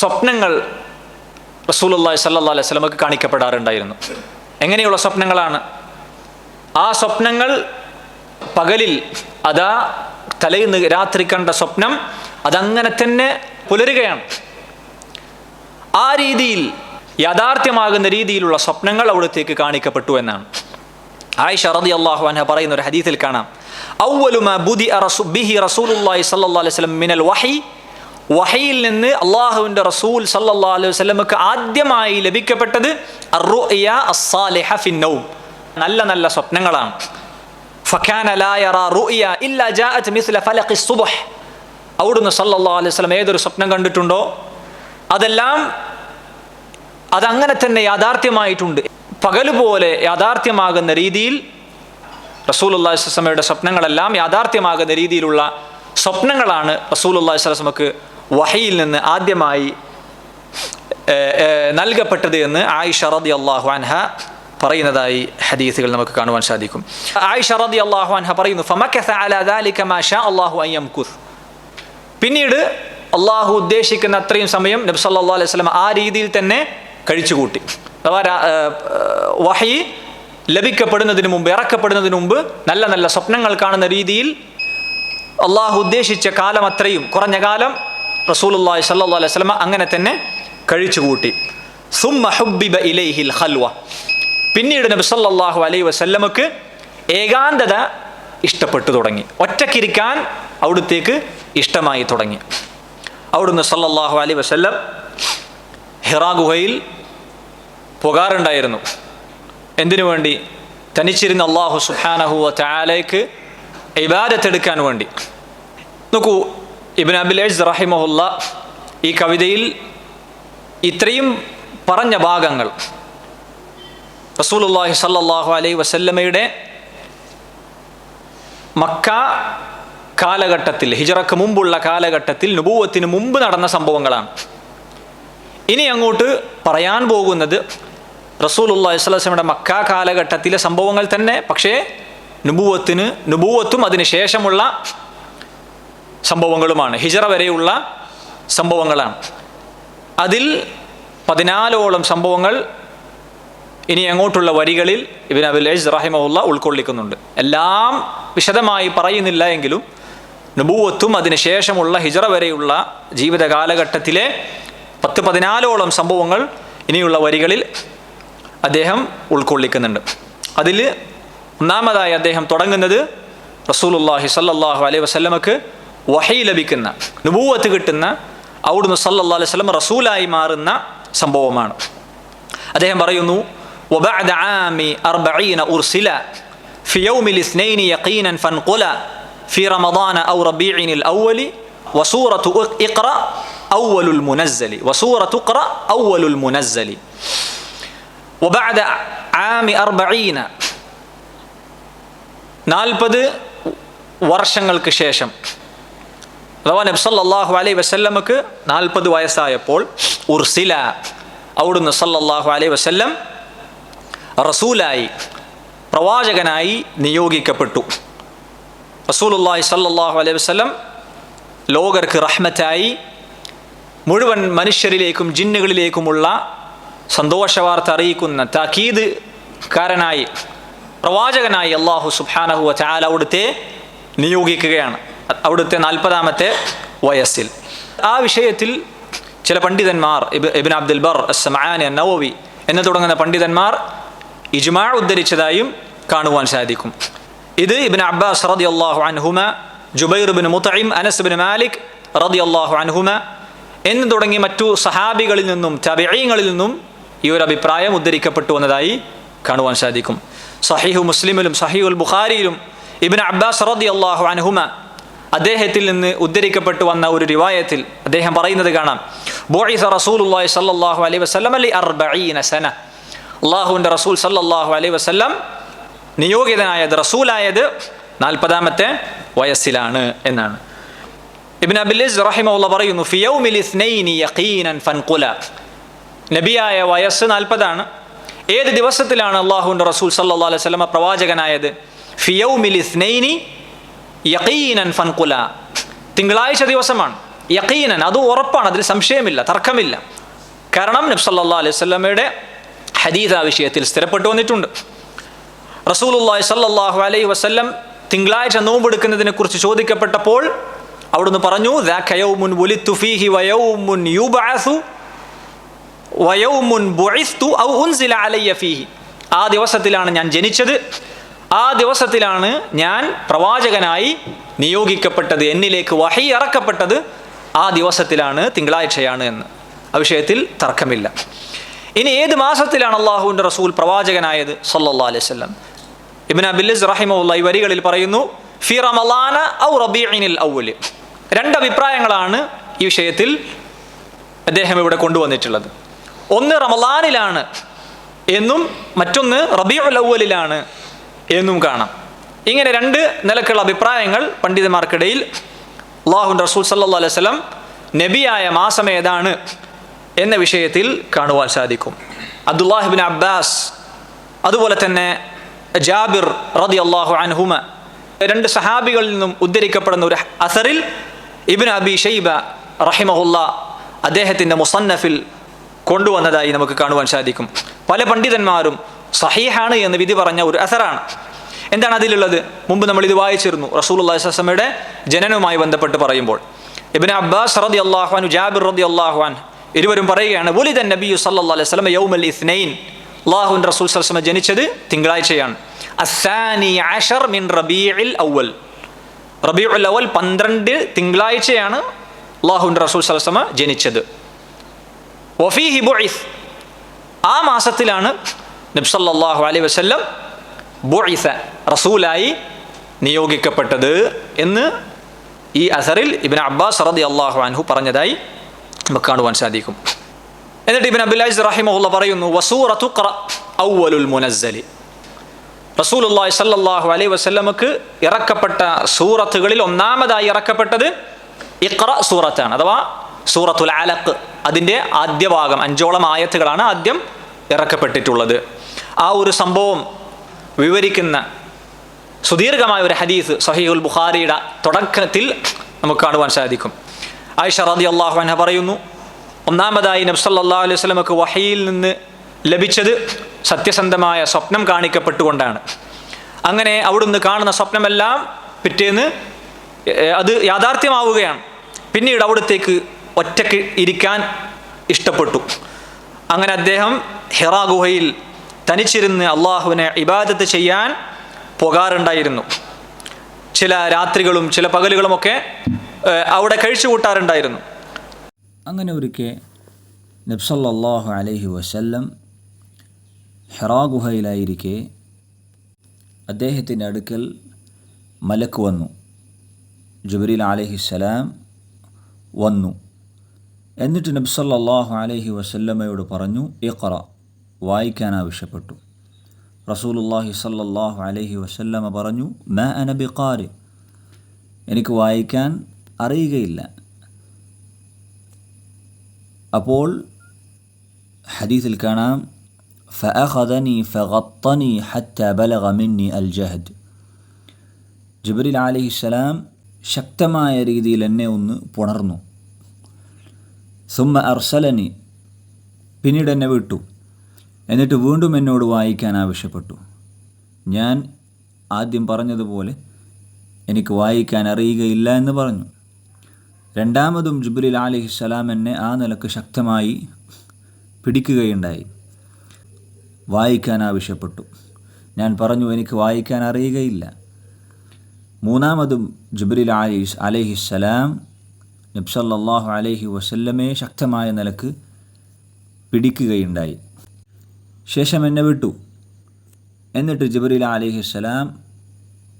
സ്വപ്നങ്ങൾ റസൂലുള്ളാഹി സ്വല്ലല്ലാഹു അലൈഹി വസല്ലമക്ക് കാണിക്കപ്പെടാറുണ്ടായിരുന്നു. എങ്ങനെയുള്ള സ്വപ്നങ്ങളാണ് ആ സ്വപ്നങ്ങൾ? പകലിൽ അതാ തലേന്ന് രാത്രി കണ്ട സ്വപ്നം അതങ്ങനെ തന്നെ പുലരുകയാണ്. ആ രീതിയിൽ യാഥാർത്ഥ്യമാകുന്ന രീതിയിലുള്ള സ്വപ്നങ്ങൾ അവിടത്തേക്ക് കാണിക്കപ്പെട്ടു എന്നാണ്. ആയിഷ റളിയല്ലാഹു അൻഹ പറയുന്ന ഒരു ഹദീസിൽ കാണാം, അവ്വലു മാ ബുദിഅ ബിഹി റസൂലുള്ളാഹി സ്വല്ലല്ലാഹു അലൈഹി വസല്ലം മിനൽ വഹി, വഹയിൽ നിന്ന് അള്ളാഹുവിൻ്റെ റസൂൽ സല്ലല്ലാഹു അലൈഹി വസല്ലമക്ക് ആദ്യമായി ലഭിക്കപ്പെട്ടത് അർറുഅയ അസ്സാലിഹ ഫിന്നൗം, നല്ല നല്ല സ്വപ്നങ്ങളാണ്. ഫകാന ലാ യറാ റുഅയ ഇല്ലാ ജാഅത് മിസ്ല ഫലഖി സുബ്ഹ്, അവിടുന്ന് സല്ലല്ലാഹു അലൈഹി വസല്ലം ഏതൊരു സ്വപ്നം കണ്ടിട്ടുണ്ടോ അതെല്ലാം അതങ്ങനെ തന്നെ യാഥാർത്ഥ്യമായിട്ടുണ്ട്. പകലുപോലെ യാഥാർത്ഥ്യമാകുന്ന രീതിയിൽ റസൂലുള്ളാഹി സ്വല്ലല്ലാഹു അലൈഹി വസല്ലമയുടെ സ്വപ്നങ്ങളെല്ലാം യാഥാർത്ഥ്യമാകുന്ന രീതിയിലുള്ള സ്വപ്നങ്ങളാണ് റസൂലുള്ളാഹി സ്വല്ലല്ലാഹു അലൈഹി വസല്ലമക്ക് വഹയിൽ നിന്ന് ആദ്യമായി നൽകപ്പെട്ടത് എന്ന് ആയിഷ റളിയല്ലാഹു അൻഹ പറയുന്നതായി ഹദീസുകൾ നമുക്ക് കാണുവാൻ സാധിക്കും. ആയിഷ റളിയല്ലാഹു അൻഹ പറയുന്നു, ഫമകസ അലാ ദാലിക മാ ഷാ അല്ലാഹു അൻ യംകുസ്, പിന്നീട് അള്ളാഹു ഉദ്ദേശിക്കുന്ന അത്രയും സമയം നബി സല്ലല്ലാഹു അലൈഹി വസല്ലം ആ രീതിയിൽ തന്നെ കഴിച്ചുകൂട്ടി. അഥവാ വഹി ലഭിക്കപ്പെടുന്നതിന് മുമ്പ്, ഇറക്കപ്പെടുന്നതിന് മുമ്പ് നല്ല നല്ല സ്വപ്നങ്ങൾ കാണുന്ന രീതിയിൽ അള്ളാഹു ഉദ്ദേശിച്ച കാലം അത്രയും കുറഞ്ഞ കാലം റസൂലുള്ളാഹി സ്വല്ലല്ലാഹു അലൈഹി വസല്ലം അങ്ങനെ തന്നെ കഴിച്ചുകൂട്ടി. സുമ്മ ഹുബ്ബിബ ഇലൈഹിൽ ഖൽവ, പിന്നീട് നബി സല്ലല്ലാഹു അലൈഹി വസല്ലമക്ക് ഏകാന്തത ഇഷ്ടപ്പെട്ടു തുടങ്ങി, ഒറ്റക്കിരിക്കാൻ അവിടുത്തേക്ക് ഇഷ്ടമായി തുടങ്ങി. അവിടുന്ന് സല്ലല്ലാഹു അലൈഹി വസല്ലം ഹിറാ ഗുഹയിൽ പോകാറുണ്ടായിരുന്നു. എന്തിനു വേണ്ടി? തനിച്ചിരുന്ന അല്ലാഹു സുബ്ഹാനഹു വ തആലയ്ക്ക് ഇബാദത്ത് എടുക്കാൻ വേണ്ടി. നോക്കൂ, ഇബ്നു അബിൽ ഇസ് റഹിമഹുല്ലാ ഈ കവിതയിൽ ഇത്രയും പറഞ്ഞ ഭാഗങ്ങൾ റസൂലുള്ളാഹി സ്വല്ലല്ലാഹു അലൈഹി വസല്ലമയുടെ മക്ക കാലഘട്ടത്തിൽ, ഹിജ്റക്ക് മുമ്പുള്ള കാലഘട്ടത്തിൽ, നുബുവത്തിന് മുമ്പ് നടന്ന സംഭവങ്ങളാണ്. ഇനി അങ്ങോട്ട് പറയാൻ പോകുന്നത് റസൂലുള്ളാഹി സ്വല്ലല്ലാഹു അലൈഹി വസല്ലമയുടെ മക്ക കാലഘട്ടത്തിലെ സംഭവങ്ങൾ തന്നെ, പക്ഷേ നുബുവത്തും അതിന് ശേഷമുള്ള സംഭവങ്ങളുമാണ്, ഹിജ്റ വരെയുള്ള സംഭവങ്ങളാണ്. അതിൽ 14ഓളം സംഭവങ്ങൾ ഇനി അങ്ങോട്ടുള്ള വരികളിൽ ഇബ്നു അബിൽ ഇസ് റഹിമഹുല്ലാ ഉൾക്കൊള്ളിക്കുന്നുണ്ട്. എല്ലാം വിശദമായി പറയുന്നില്ല എങ്കിലും നുബുവത്തും അതിന് ശേഷമുള്ള ഹിജ്റ വരെയുള്ള ജീവിത കാലഘട്ടത്തിലെ 10-14ഓളം സംഭവങ്ങൾ ഇനിയുള്ള വരികളിൽ അദ്ദേഹം ഉൾക്കൊള്ളിക്കുന്നുണ്ട്. അതിൽ ഒന്നാമതായി അദ്ദേഹം തുടങ്ങുന്നത് റസൂലുള്ളാഹി സ്വല്ലല്ലാഹു അലൈഹി വസല്ലമക്ക് വഹി ലഭിക്കുന്ന, നുബുവത്ത് കിട്ടുന്ന, അവിടുന്ന് സല്ലല്ലാഹു അലൈഹി വസല്ലം റസൂലായി മാറുന്ന സംഭവമാണ്. അദ്ദേഹം പറയുന്നു, وبعد عام 40 أرسل في يوم الاثنين يقينا فانقلا في رمضان أو ربيع الأول وسورة اقرأ أول المنزل وسورة اقرأ أول المنزل وبعد عام 40 40 വർഷങ്ങൾക്ക് ശേഷം, അഥവാ നബി സല്ലല്ലാഹു അലൈഹി വസല്ലമക്ക് 40 വയസ്സായപ്പോൾ ഉർസില, അവിടുന്ന് സല്ലല്ലാഹു അലൈഹി വസല്ലം റസൂലായി, പ്രവാചകനായി നിയോഗിക്കപ്പെട്ടു. റസൂലുള്ളാഹി സ്വല്ലല്ലാഹു അലൈഹി വസല്ലം ലോകർക്ക് റഹ്മത്തായി, മുഴുവൻ മനുഷ്യരിലേക്കും ജിന്നുകളിലേക്കുമുള്ള സന്തോഷവാർത്ത അറിയിക്കുന്ന താക്കീദ് കാരനായി, പ്രവാചകനായി അല്ലാഹു സുബ്ഹാനഹു വ തആല അവിടുത്തെ നിയോഗിക്കുകയാണ് അവിടുത്തെ 40ാമത്തെ വയസ്സിൽ. ആ വിഷയത്തിൽ ചില പണ്ഡിതന്മാർ, ഇബ്നു അബ്ദുൽ ബർ അസ്-സമആനി അൻ-നവവി എന്ന് തുടങ്ങുന്ന പണ്ഡിതന്മാർ ഇജ്മാ ഉദ്ധരിച്ചതായും കാണുവാൻ സാധിക്കും. ഇത് ഇബ്നു അബ്ബാസ് റളിയല്ലാഹു അൻഹുമ, ജുബൈർ ഇബ്നു മുത്ഇം, അനസ് ഇബ്നു മാലിക് റളിയല്ലാഹു അൻഹുമ എന്ന് തുടങ്ങി മറ്റു സഹാബികളിൽ നിന്നും തബിഈങ്ങളിൽ നിന്നും ഈ ഒരു അഭിപ്രായം ഉദ്ധരിക്കപ്പെട്ടു എന്നതായി കാണുവാൻ സാധിക്കും. സഹീഹു മുസ്ലിമിലും സഹീഹുൽ ബുഖാരിയിലും ഇബ്നു അബ്ബാസ് റളിയല്ലാഹു അൻഹുമ അദ്ദേഹത്തിൽ നിന്ന് ഉദ്ധരിക്കപ്പെട്ടു വന്ന ഒരു റിവായത്തിൽ അദ്ദേഹം പറയുന്നത് കാണാം, ബുഇസ റസൂലുള്ളാഹി സ്വല്ലല്ലാഹു അലൈഹി വസല്ലം ലി 40 സന, അല്ലാഹുവിൻ്റെ റസൂൽ സല്ലല്ലാഹു അലൈഹി വസല്ലം നിയോഗിതനായത്, റസൂലായത് 40ാമത്തെ വയസ്സിലാണ് എന്നാണ്. ഇബ്നു അബിൽ ഇസ് റഹിമഹുല്ലാഹ് പറയുന്നു, ഫി യൗമിൽ ഇസ്നൈനി യഖീനൻ ഫൻഖുല, നബിയായ വയസ്സ് 40ആണ്, ഏത് ദിവസത്തിലാണ് അള്ളാഹുവിൻ്റെ റസൂൽ സല്ലല്ലാഹു അലൈഹി വസല്ലമ പ്രവാചകനായത്? ഫി യൗമിൽ ഇസ്നൈനി യഖീനൻ ഫൻഖുല, തിങ്കളാഴ്ച ദിവസമാണ്. യഖീനൻ, അത് ഉറപ്പാണ്, അതിൽ സംശയമില്ല, തർക്കമില്ല. കാരണം നബി സല്ലല്ലാഹു അലൈഹി വസല്ലമയുടെ ഹദീസ് ആ വിഷയത്തിൽ സ്ഥിരപ്പെട്ടു വന്നിട്ടുണ്ട്. റസൂലുള്ളാഹി സല്ലല്ലാഹു അലൈഹി വസല്ലം തിങ്കളാഴ്ച നോമ്പെടുക്കുന്നതിനെ കുറിച്ച് ചോദിക്കപ്പെട്ടപ്പോൾ അവിടുന്ന് പറഞ്ഞു, ദാക യൗമുൻ വുലിദ്തു ഫീഹി വയൗമുൻ യുബഅസു വയൗമുൻ ബുഇസ്തു ഔ ഉൻസില അലയ്യ ഫീഹി. ആ ദിവസത്തിലാണ് ഞാൻ ജനിച്ചത്, ആ ദിവസത്തിലാണ് ഞാൻ പ്രവാചകനായി നിയോഗിക്കപ്പെട്ടത്, എന്നിലേക്ക് വഹി ഇറക്കപ്പെട്ടത് ആ ദിവസത്തിലാണ്, തിങ്കളാഴ്ചയാണ് എന്ന്. ആ വിഷയത്തിൽ തർക്കമില്ല. ഇനി ഏത് മാസത്തിലാണ് അള്ളാഹുവിൻ്റെ റസൂൽ പ്രവാചകനായത് സല്ലല്ലാഹു അലൈഹി വസല്ലം? ഇബ്നു അബിൽ ഇസ് റഹിമഹുല്ലാഹി ഈ വരികളിൽ പറയുന്നു, ഫി റമളാന ഔ റബീഇനിൽ അവ്വൽ. രണ്ട് അഭിപ്രായങ്ങളാണ് ഈ വിഷയത്തിൽ അദ്ദേഹം ഇവിടെ കൊണ്ടുവന്നിട്ടുള്ളത്. ഒന്ന് റമളാനിലാണ് എന്നും മറ്റൊന്ന് റബീഉൽ അവ്വലിലാണ് എന്നും കാണാം. ഇങ്ങനെ രണ്ട് നിലക്കുള്ള അഭിപ്രായങ്ങൾ പണ്ഡിതന്മാർക്കിടയിൽ അല്ലാഹുവിൻ്റെ റസൂൽ സല്ലല്ലാഹു അലൈഹി വസല്ലം നബിയായ മാസം ഏതാണ് എന്ന വിഷയത്തിൽ കാണുവാൻ സാധിക്കും. അബ്ദുല്ലാഹ് ഇബ്നു അബ്ബാസ്, അതുപോലെ തന്നെ ജാബിർ റളിയല്ലാഹു അൻഹുമ, രണ്ട് സഹാബികളിൽ നിന്നും ഉദ്ധരിക്കപ്പെടുന്ന ഒരു അസറിൽ ഇബ്നു അബി ഷൈബ റഹിമഹുല്ലാ അദ്ദേഹത്തിൻ്റെ മുസന്നഫിൽ കൊണ്ടുവന്നതായി നമുക്ക് കാണുവാൻ സാധിക്കും. പല പണ്ഡിതന്മാരും സഹീഹാണ് എന്ന് വിധി പറഞ്ഞ ഒരു അസറാണ്. എന്താണ് അതിലുള്ളത്? മുമ്പ് നമ്മൾ ഇത് വായിച്ചിരുന്നു. റസൂലുള്ളാഹി സ്വല്ലല്ലാഹു അലൈഹി വസല്ലമയുടെ ജനനവുമായി ബന്ധപ്പെട്ട് പറയുമ്പോൾ ഇബ്നു അബ്ബാസ് റളിയല്ലാഹു അൻഹു, ജാബിർ റളിയല്ലാഹു അൻഹു ഇരുവരും പറയുകയാണ്, വുലിദ നബിയ്യു സല്ലല്ലാഹു അലൈഹി വസല്ലം യൗമൽ ഇസ്നൈൻ, അല്ലാഹുവിൻ്റെ റസൂൽ സല്ലല്ലാഹു അലൈഹി വസല്ലം ജനിച്ചത് തിങ്കളാഴ്ചയാണ്. അസ്സാനി അശർ മിൻ റബീഉൽ അവ്വൽ, റബീഉൽ അവ്വൽ 12 തിങ്കളാഴ്ചയാണ് അല്ലാഹുവിൻ്റെ റസൂൽ സല്ലല്ലാഹു അലൈഹി വസല്ലം ജനിച്ചത്. വഫീഹി ബുഇസ്, ആ മാസത്തിലാണ് നബി സല്ലല്ലാഹു അലൈഹി വസല്ലം ബുഇസ, റസൂലായി നിയോഗിക്കപ്പെട്ടത് എന്ന് ഈ അസറിൽ ഇബ്നു അബ്ബാസ് റളിയല്ലാഹു അൻഹു പറഞ്ഞതായി നമുക്ക് കാണുവാൻ സാധിക്കും. എന്നിട്ട് ഇബ്നു അബിൽ അസീസ് റഹിമഹുല്ലാഹ് പറയുന്നു, വസൂറത്തു ഖറ അവ്വലുൽ മുനസ്സലി, റസൂലുള്ളാഹി സ്വല്ലല്ലാഹു അലൈഹി വസല്ലമക്ക് ഇറക്കപ്പെട്ട സൂറത്തുകളിൽ ഒന്നാമതായി ഇറക്കപ്പെട്ടത് ഇഖ്റ സൂറത്താണ്, അഥവാ സൂറത്തുൽ അലഖ്. അതിൻ്റെ ആദ്യ ഭാഗം 5ഓളം ആയത്തുകളാണ് ആദ്യം ഇറക്കപ്പെട്ടിട്ടുള്ളത്. ആ ഒരു സംഭവം വിവരിക്കുന്ന സുദീർഘമായ ഒരു ഹദീസ് സഹീഹുൽ ബുഖാരിയുടെ തുടക്കത്തിൽ നമുക്ക് കാണുവാൻ സാധിക്കും. ആയിഷ റളിയല്ലാഹു അൻഹ പറയുന്നു, ഒന്നാമതായി നബി സല്ലല്ലാഹു അലൈഹി വസല്ലമക്ക് വഹയിൽ നിന്ന് ലഭിച്ചത് സത്യസന്ധമായ സ്വപ്നം കാണിക്കപ്പെട്ടുകൊണ്ടാണ്. അങ്ങനെ അവിടുന്ന് കാണുന്ന സ്വപ്നമെല്ലാം പിറ്റേന്ന് അത് യാഥാർത്ഥ്യമാവുകയാണ്. പിന്നീട് അവിടത്തേക്ക് ഒറ്റയ്ക്ക് ഇരിക്കാൻ ഇഷ്ടപ്പെട്ടു. അങ്ങനെ അദ്ദേഹം ഹിറാ ഗുഹയിൽ തനിച്ചിരുന്ന് അള്ളാഹുവിനെ ഇബാദത്ത് ചെയ്യാൻ പോകാറുണ്ടായിരുന്നു. ചില രാത്രികളും ചില പകലുകളുമൊക്കെ അവിടെ കഴിച്ചു കൂട്ടാറുണ്ടായിരുന്നു. അങ്ങനെ ഒരിക്കൽ നബി സല്ലല്ലാഹു അലൈഹി വസല്ലം ഹിറാ ഗുഹയിലായിരിക്കെ അദ്ദേഹത്തിൻ്റെ അടുക്കൽ മലക്ക് വന്നു. ജിബ്രീൽ അലൈഹിസ്സലാം വന്നു. എന്നിട്ട് നബി സല്ലല്ലാഹു അലൈഹി വസല്ലമയോട് പറഞ്ഞു, ഇഖ്റ, വായിക്കാൻ ആവശ്യപ്പെട്ടു. റസൂലുള്ളാഹി സല്ലല്ലാഹു അലൈഹി വസല്ലമ പറഞ്ഞു, മാ അന ബിഖാരി, എനിക്ക് വായിക്കാൻ അറിയുകയില്ല. അപ്പോൾ ഹദീസിൽ കാണാം, ഫഅഖദനി ഫഗത്തനി ഹത്താ ബലഗ മിന്നി അൽ ജഹദ്, ജിബ്രീൽ അലൈഹിസ്സലാം ശക്തമായ രീതിയിൽ എന്നെ ഒന്ന് പുണർന്നു. സുമ്മ അർസലനി, പിന്നീട് എന്നെ വിട്ടു. എന്നിട്ട് വീണ്ടും എന്നോട് വായിക്കാൻ ആവശ്യപ്പെട്ടു. ഞാൻ ആദ്യം പറഞ്ഞതുപോലെ എനിക്ക് വായിക്കാൻ അറിയുകയില്ല എന്ന് പറഞ്ഞു. രണ്ടാമതും ജിബ്രീൽ അലൈഹിസ്സലാം എന്നെ ആ നിലക്ക് ശക്തമായി പിടിക്കുകയുണ്ടായി. വായിക്കാൻ ആവശ്യപ്പെട്ടു. ഞാൻ പറഞ്ഞു, എനിക്ക് വായിക്കാൻ അറിയുകയില്ല. മൂന്നാമതും ജിബ്രീൽ അലൈഹിസ്സലാം നബി സല്ലല്ലാഹു അലൈഹി വസല്ലമയെ ശക്തമായ നിലക്ക് പിടിക്കുകയുണ്ടായി. ശേഷം എന്നെ വിട്ടു. എന്നിട്ട് ജിബ്രീൽ അലൈഹിസ്സലാം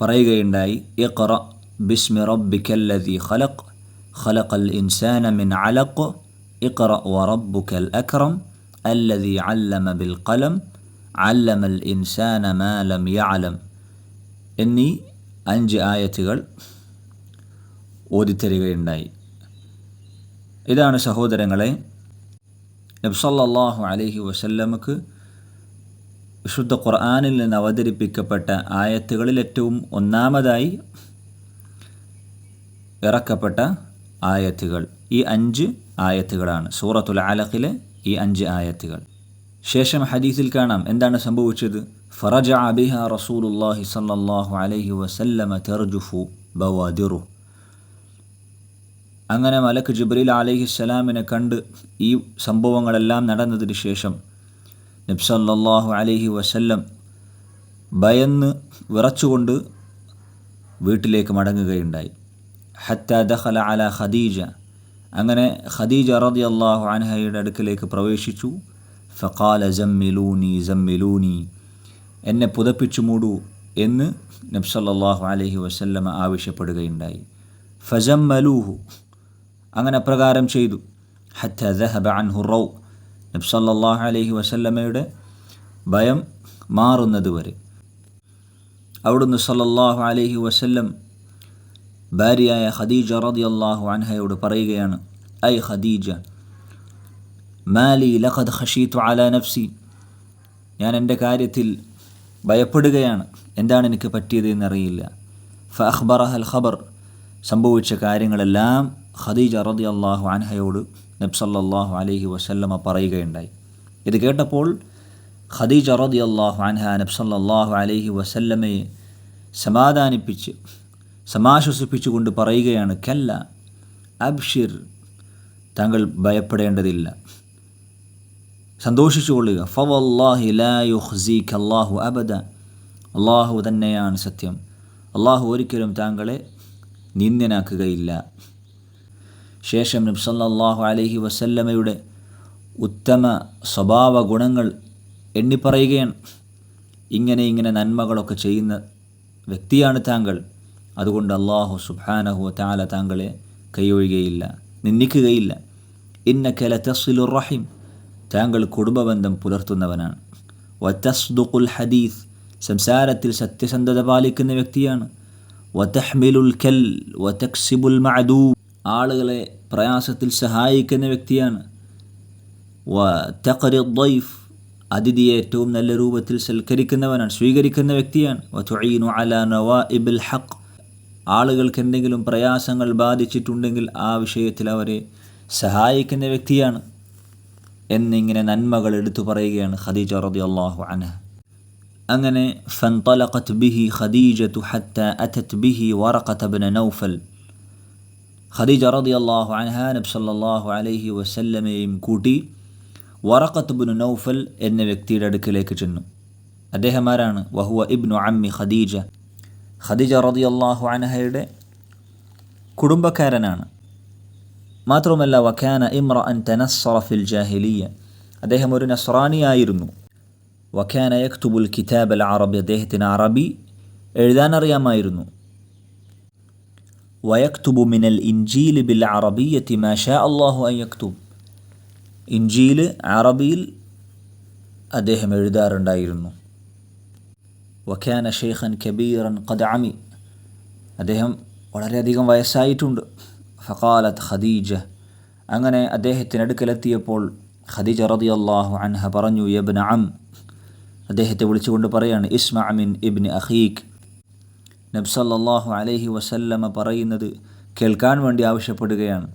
പറയുകയുണ്ടായി, ഇഖ്റ ബിസ്മി റബ്ബിക്കല്ലദീ ഖലഖ് ഖലഖൽ ഇൻസാന മിൻ അലഖ് ഇഖ്റ വറബ്ബുക്കൽ അക്രം അല്ലദീ അല്ലമ ബിൽ ഖലം അല്ലമൽ ഇൻസാന മാ ലം യഅലം എന്നീ 5 ആയത്തുകൾ ഓതിത്തരികയുണ്ടായി. ഇതാണ് സഹോദരങ്ങളെ നബി സല്ലല്ലാഹു അലൈഹി വസല്ലമക്ക് വിശുദ്ധ ഖുർആനിൽ നിന്ന് അവതരിപ്പിക്കപ്പെട്ട ആയത്തുകളിൽ ഏറ്റവും ഒന്നാമതായി ഇറക്കപ്പെട്ട ആയത്തുകൾ ഈ 5 ആയത്തുകളാണ്. സൂറത്തുൽ അലഖിലെ ഈ 5 ആയത്തുകൾ. ശേഷം ഹദീസിൽ കാണാം എന്താണ് സംഭവിച്ചത്. ഫറജഅ ബിഹാ റസൂലുള്ളാഹി സ്വല്ലല്ലാഹു അലൈഹി വസല്ലമ തർജുഫു ബവാദിറു. അങ്ങനെ മലക്ക് ജിബ്രീൽ അലൈഹിസ്സലാമിനെ കണ്ട് ഈ സംഭവങ്ങളെല്ലാം നടന്നതിന് ശേഷം നബി സല്ലല്ലാഹു അലൈഹി വസല്ലം ഭയന്ന് വിറച്ചുകൊണ്ട് വീട്ടിലേക്ക് മടങ്ങുകയുണ്ടായി. ഹത്താ ദഖല അലാ ഖദീജ. അങ്ങനെ ഖദീജ റളിയല്ലാഹു അൻഹയുടെ അടുക്കലേക്ക് പ്രവേശിച്ചു. ഫഖാല സമ്മിലൂനി സമ്മിലൂനി, എന്നെ പുതപ്പിച്ചു മൂടൂ എന്ന് നബി സല്ലല്ലാഹു അലൈഹി വസല്ലമ ആവശ്യപ്പെടുകയുണ്ടായി. ഫസമ്മലൂഹു, അങ്ങനെ പ്രകാരം ചെയ്തു. ഹത്താ ദഹബ അൻഹു റൗ, നബി സല്ലല്ലാഹു അലൈഹി വസല്ലമയുടെ ഭയം മാറുന്നത് വരെ. അവിടുന്ന് സല്ലല്ലാഹു അലൈഹി വസല്ലം ഭാര്യയായ ഖദീജ റളിയല്ലാഹു അൻഹയോട് പറയുകയാണ്, ഐ ഖദീജ, മാലി ലഖദ് ഖശീതു അലാ നഫ്സി, ഞാൻ എൻ്റെ കാര്യത്തിൽ ഭയപ്പെടുകയാണ്, എന്താണ് എനിക്ക് പറ്റിയത് എന്നറിയില്ല. ഫഅഖ്ബറഹൽ ഖബർ, സംഭവിച്ച കാര്യങ്ങളെല്ലാം ഖദീജ റളിയല്ലാഹു അൻഹയോട് നബി സല്ലല്ലാഹു അലൈഹി വസല്ലമ പറയുകയുണ്ടായി. ഇത് കേട്ടപ്പോൾ ഖദീജ റളിയല്ലാഹു അൻഹ നബി സല്ലല്ലാഹു അലൈഹി വസല്ലമയെ സമാധാനിപ്പിച്ച് സമാശ്വസിപ്പിച്ചുകൊണ്ട് പറയുകയാണ്, കല്ല അബ്ഷിർ, താങ്കൾ ഭയപ്പെടേണ്ടതില്ല, സന്തോഷിച്ചുകൊള്ളുക. ഫവല്ലാഹി ലാ യുഖ്സീക അല്ലാഹു അബദ, അല്ലാഹു തന്നെയാണ് സത്യം, അല്ലാഹു ഒരിക്കലും താങ്കളെ നിന്ദ്യനാക്കുകയില്ല. ശേഷം നബി സല്ലല്ലാഹു അലൈഹി വസല്ലമയുടെ ഉത്തമ സ്വഭാവ ഗുണങ്ങൾ എണ്ണിപ്പറയുകയാണ്. ഇങ്ങനെ നന്മകളൊക്കെ ചെയ്യുന്ന വ്യക്തിയാണ് താങ്കൾ, അതുകൊണ്ട് അല്ലാഹു സുബ്ഹാനഹു വതആല താങ്കളെ കൈയൊഴിയുകയില്ല, നിന്ദിക്കുകയില്ല. ഇന്നക ലതസിലുർ റഹിം, താങ്കൾ കുടുംബബന്ധം പുലർത്തുന്നവനാണ്. വതസ്ദുഖുൽ ഹദീസ്, സംസാരത്തിൽ സത്യസന്ധത പാലിക്കുന്ന വ്യക്തിയാണ്. വതഹ്മിലുൽ കൽ വതക്സിബുൽ മഅദൂം, ആളുകളെ പ്രയാസത്തിൽ സഹായിക്കുന്ന വ്യക്തിയാണ്. വതഖ്രിദ് ദൈഫ്, അതിഥിയെ ഏറ്റവും നല്ല രൂപത്തിൽ സൽക്കരിക്കുന്നവനാണ്, സ്വീകരിക്കുന്ന വ്യക്തിയാണ്. വതുഈനു അലാ നവാഇബിൽ ഹഖ്, ആളുകൾക്ക് എന്തെങ്കിലും പ്രയാസങ്ങൾ ബാധിച്ചിട്ടുണ്ടെങ്കിൽ ആ വിഷയത്തിൽ അവരെ സഹായിക്കുന്ന വ്യക്തിയാണ് എന്നിങ്ങനെ നന്മകൾ എടുത്തു പറയുകയാണ് ഖദീജ റളിയല്ലാഹു അൻഹ. അങ്ങനെ ഫൻതലഖത് ബിഹി ഖദീജതു ഹത്താ അതത് ബിഹി വറഖത ഇബ്നു നൗഫൽ, ഖദീജ റളിയല്ലാഹു അൻഹ നബി സല്ലല്ലാഹു അലൈഹി വസല്ലമയെയും കൂട്ടി വറഖത്ത് ഇബ്നു നൗഫൽ എന്ന വ്യക്തിയുടെ അടുക്കലേക്ക് ചെന്നു. അദ്ദേഹം ആരാണ്? വഹുവ ഇബ്നു അമ്മി ഖദീജ, ഖദീജ റളിയല്ലാഹു അൻഹയുടെ കുടുംബക്കാരനാണ്. മാത്രമല്ല വകാന ഇംറഅൻ തനസ്സറ ഫിൽ ജാഹിലിയ്യ, അദ്ദേഹം ഒരു നസ്രാനിയായിരുന്നു. വകാന യക്തുബുൽ കിതാബൽ അറബി, അദ്ദേഹത്തിന് അറബി എഴുതാൻ അറിയാമായിരുന്നു. വയക്തുബു മിനൽ ഇൻജീൽ ബിൽ അറബിയ്യത്തി മാ ഷാ അല്ലാഹു അൻ യക്തുബ്, ഇൻജീൽ അറബിയിൽ അദ്ദേഹം എഴുതാറുണ്ടായിരുന്നു. വകാന ഷെയ്ഖൻ കബീറൻ ഖദ് അമി, അദ്ദേഹം വളരെയധികം വയസ്സായിട്ടുണ്ട്. ഫഖാലത്ത് ഖദീജ, അങ്ങനെ അദ്ദേഹത്തിനടുക്കലെത്തിയപ്പോൾ ഖദീജ റളിയല്ലാഹു അൻഹ പറഞ്ഞു, യബ്ന അം, അദ്ദേഹത്തെ വിളിച്ചുകൊണ്ട് പറയാണ്, ഇസ്മഅ മിൻ ഇബ്നി അഖീഖ്, നബി സല്ലല്ലാഹു അലൈഹി വസല്ലമ പറയുന്നത് കേൾക്കാൻ വേണ്ടി ആവശ്യപ്പെടുകയാണ്.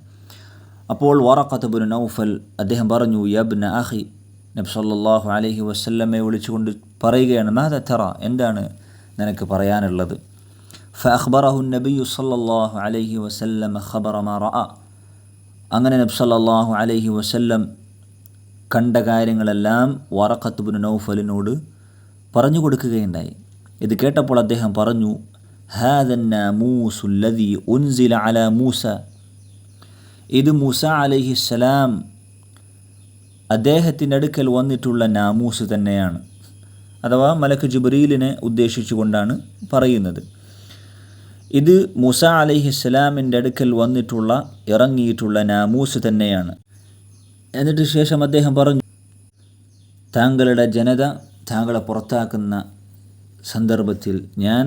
അപ്പോൾ വറഖത്ത് ഇബ്നു നൗഫൽ അദ്ദേഹം പറഞ്ഞു, യബ്ന അഖി, നബി സല്ലല്ലാഹു അലൈഹി വസല്ലമയെ വിളിച്ചുകൊണ്ട് പറയുകയാണ്, മാദ തറ, എന്താണ് നിനക്ക് പറയാനുള്ളത്? ഫഅഖ്ബറഹു നബിയ്യു സല്ലല്ലാഹു അലൈഹി വസല്ലമ ഖബറ മാ റഅ, അങ്ങനെ നബി സല്ലല്ലാഹു അലൈഹി വസല്ലം കണ്ട കാര്യങ്ങളെല്ലാം വറഖത്ത് ഇബ്നു നൗഫലിനോട് പറഞ്ഞു കൊടുക്കുകയുണ്ടായി. ഇത് കേട്ടപ്പോൾ അദ്ദേഹം പറഞ്ഞു, ഹാദൻ നാമൂസു അല്ലദീ ഉൻസില അലാ മൂസ, ഇത് മൂസ അലൈഹിസ്സലാം അദ്ദേഹത്തിൻ്റെ അടുക്കൽ വന്നിട്ടുള്ള നാമൂസ് തന്നെയാണ്. അഥവാ മലക്ക് ജിബ്രീലിനെ ഉദ്ദേശിച്ചുകൊണ്ടാണ് പറയുന്നത്. ഇത് മൂസ അലൈഹിസ്സലാമിൻ്റെ അടുക്കൽ വന്നിട്ടുള്ള ഇറങ്ങിയിട്ടുള്ള നാമൂസ് തന്നെയാണ്. എന്നിട്ട് ശേഷം അദ്ദേഹം പറഞ്ഞു, താങ്കളുടെ ജനത താങ്കളെ പുറത്താക്കുന്ന സന്ദർഭത്തിൽ ഞാൻ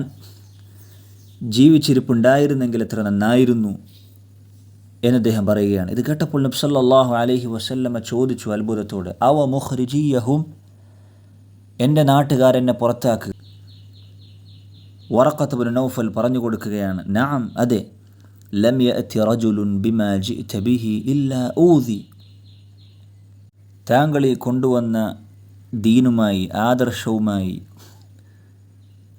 ജീവിച്ചിരിപ്പുണ്ടായിരുന്നെങ്കിൽ എത്ര നന്നായിരുന്നു എന്ന് അദ്ദേഹം പറയുകയാണ്. ഇത് കേട്ടപ്പോൾ നബി സല്ലല്ലാഹു അലൈഹി വസല്ലമ ചോദിച്ചു അത്ഭുതത്തോടെ, അവ മുഖ്രിജിയഹും, എൻ്റെ നാട്ടുകാരെന്നെ പുറത്താക്ക്. വറഖത്ത് ബിൻ നൗഫൽ പറഞ്ഞു കൊടുക്കുകയാണ്, നഅം, അതെ, ലം യഅതി റജുലുൻ ബിമാ ജിഅത ബിഹി ഇല്ലാ ഊദി. താങ്കൾ ഈ കൊണ്ടുവന്ന ദീനുമായി, ആദർശവുമായി,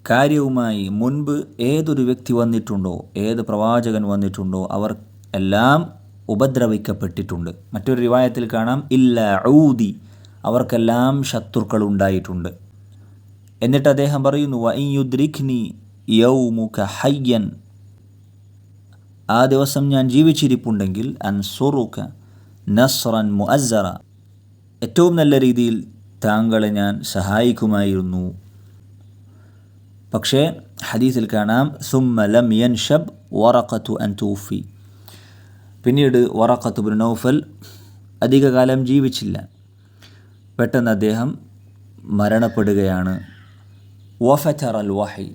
കാര്യവുമായി മുൻപ് ഏതൊരു വ്യക്തി വന്നിട്ടുണ്ടോ, ഏത് പ്രവാചകൻ വന്നിട്ടുണ്ടോ, അവർ എല്ലാം ഉപദ്രവിക്കപ്പെട്ടിട്ടുണ്ട്. മറ്റൊരു റിവായത്തിൽ കാണാം ഇല്ലാ ഊദി, അവർക്കെല്ലാം ശത്രുക്കൾ ഉണ്ടായിട്ടുണ്ട്. എന്നിട്ട് അദ്ദേഹം പറയുന്നു, വഇൻ യുദ്രിക്നി യൗമുക ഹയ്യൻ, ആ ദിവസം ഞാൻ ജീവിച്ചിരിപ്പുണ്ടെങ്കിൽ അൻസുറുക നസ്റൻ മുഅസ്സറ, ഏറ്റവും നല്ല രീതിയിൽ താങ്കളെ ഞാൻ സഹായിക്കുമായിരുന്നു. പക്ഷേ ഹദീസിൽ കാണാം സുമ്മ ലം യൻഷബ് വറഖത്തു അൻ തൂഫി, പിന്നീട് വറഖത്ത് ബിൻ നൗഫൽ അധികകാലം ജീവിച്ചില്ല, പെട്ടെന്ന് അദ്ദേഹം മരണപ്പെടുകയാണ്. വഫതറൽ വഹി,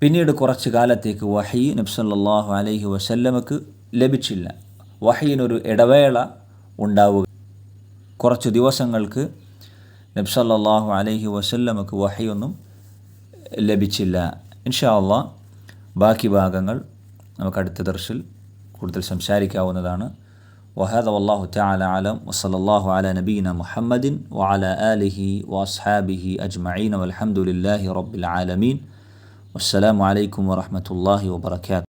പിന്നീട് കുറച്ച് കാലത്തേക്ക് വഹി നബി സല്ലല്ലാഹു അലൈഹി വസല്ലമക്ക് ലഭിച്ചില്ല. വഹിയിനൊരു ഇടവേള ഉണ്ടാവുക, കുറച്ച് ദിവസങ്ങൾക്ക് നബി സല്ലല്ലാഹു അലൈഹി വസല്ലമക്ക് വഹിയൊന്നും ലഭിച്ചില്ല. ഇൻഷാ അല്ലാഹ് ബാക്കി ഭാഗങ്ങൾ നമുക്ക് അടുത്ത ദർസിൽ കൂടുതൽ സംസാരിക്കാവുന്നതാണ്. വഹദ വല്ലാഹു തആല അലം വസല്ലല്ലാഹു അലാ നബീന മുഹമ്മദിൻ വഅലാ ആലിഹി വഅസ്ഹാബിഹി അജ്മഈൻ വൽഹംദുലില്ലാഹി റബ്ബിൽ ആലമീൻ. വസ്സലാമു അലൈക്കും വറഹ്മത്തുള്ളാഹി വബറകാതുഹു.